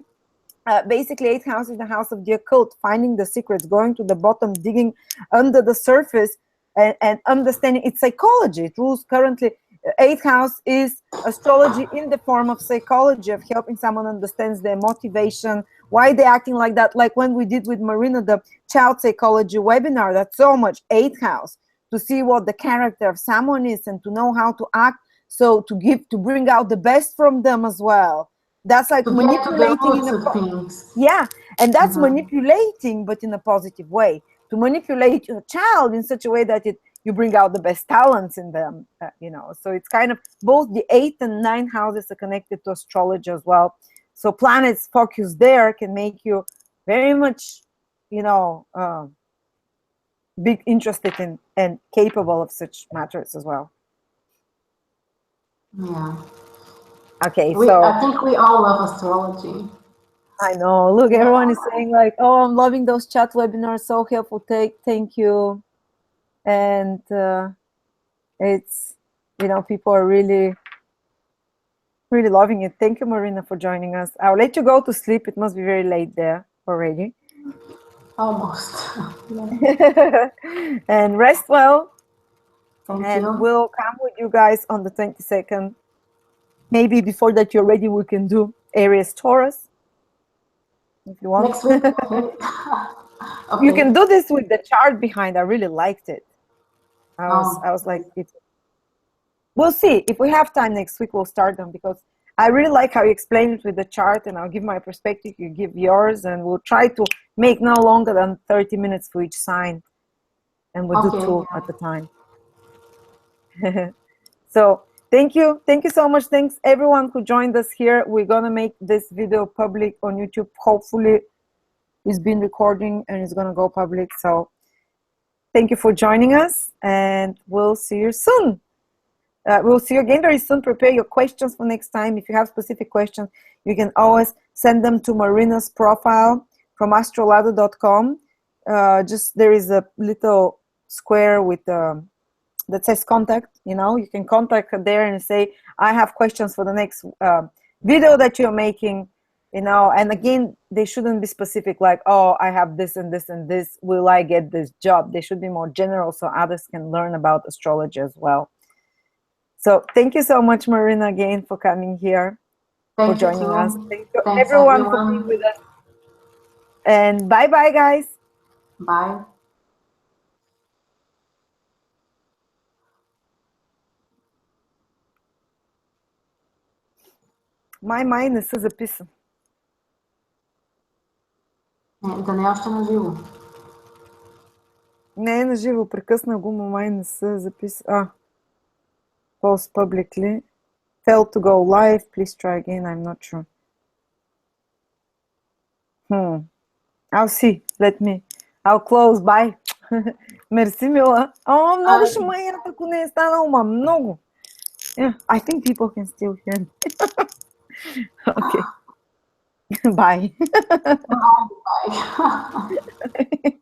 A: basically eighth house is the house of the occult, finding the secrets, going to the bottom, digging under the surface and understanding its psychology. It rules currently. Eighth house is astrology in the form of psychology, of helping someone understands their motivation, why they're acting like that. Like when we did with Marina, the child psychology webinar, that's so much eighth house, to see what the character of someone is and to know how to act. So to bring out the best from them as well. That's like manipulating in a and that's manipulating, but in a positive way. To manipulate a child in such a way that you bring out the best talents in them, So it's kind of both the eighth and ninth houses are connected to astrology as well. So planets focused there can make you very much, big interested in and capable of such matters as well.
B: Yeah.
A: Okay, so
B: I think we all love astrology.
A: I know. Look, everyone is saying like, "Oh, I'm loving those chat webinars. So helpful. Thank you." And it's, people are really, really loving it. Thank you, Marina, for joining us. I'll let you go to sleep. It must be very late there already.
B: Almost.
A: And rest well.
B: Thank
A: and
B: you.
A: We'll come with you guys on the 22nd. Maybe before that you're ready, we can do Aries Taurus. If you want.
B: Next week, okay.
A: You can do this with the chart behind. I really liked it. I was like, we'll see. If we have time next week, we'll start them, because I really like how you explain it with the chart, and I'll give my perspective, you give yours, and we'll try to make no longer than 30 minutes for each sign, and we'll do 2 at a time. So thank you so much. Thanks everyone who joined us here. We're gonna make this video public on YouTube. Hopefully it's been recording and it's gonna go public. So thank you for joining us, and we'll see you soon. We'll see you again very soon. Prepare your questions for next time. If you have specific questions, you can always send them to Marina's profile from astrolada.com. Just there is a little square with that says contact. You can contact her there and say, I have questions for the next video that you're making. And again, they shouldn't be specific, like, oh, I have this and this and this, will I get this job? They should be more general, so others can learn about astrology as well. So thank you so much, Marina, again, for coming here, for joining us. Thank you, everyone, for being with us. And bye-bye, guys.
B: Bye.
A: Май не се записа.
B: Да не е още на живо.
A: Не е на живо, прекъсна го, но май не се записа. Post publicly. Failed to go live. Please try again. I'm not sure. I'll see. I'll close. Bye. Мерси, мила. О, много ще ме яд, ако не е станало, ма много. Yeah, I think people can still hear me. Okay. Bye.
B: Bye.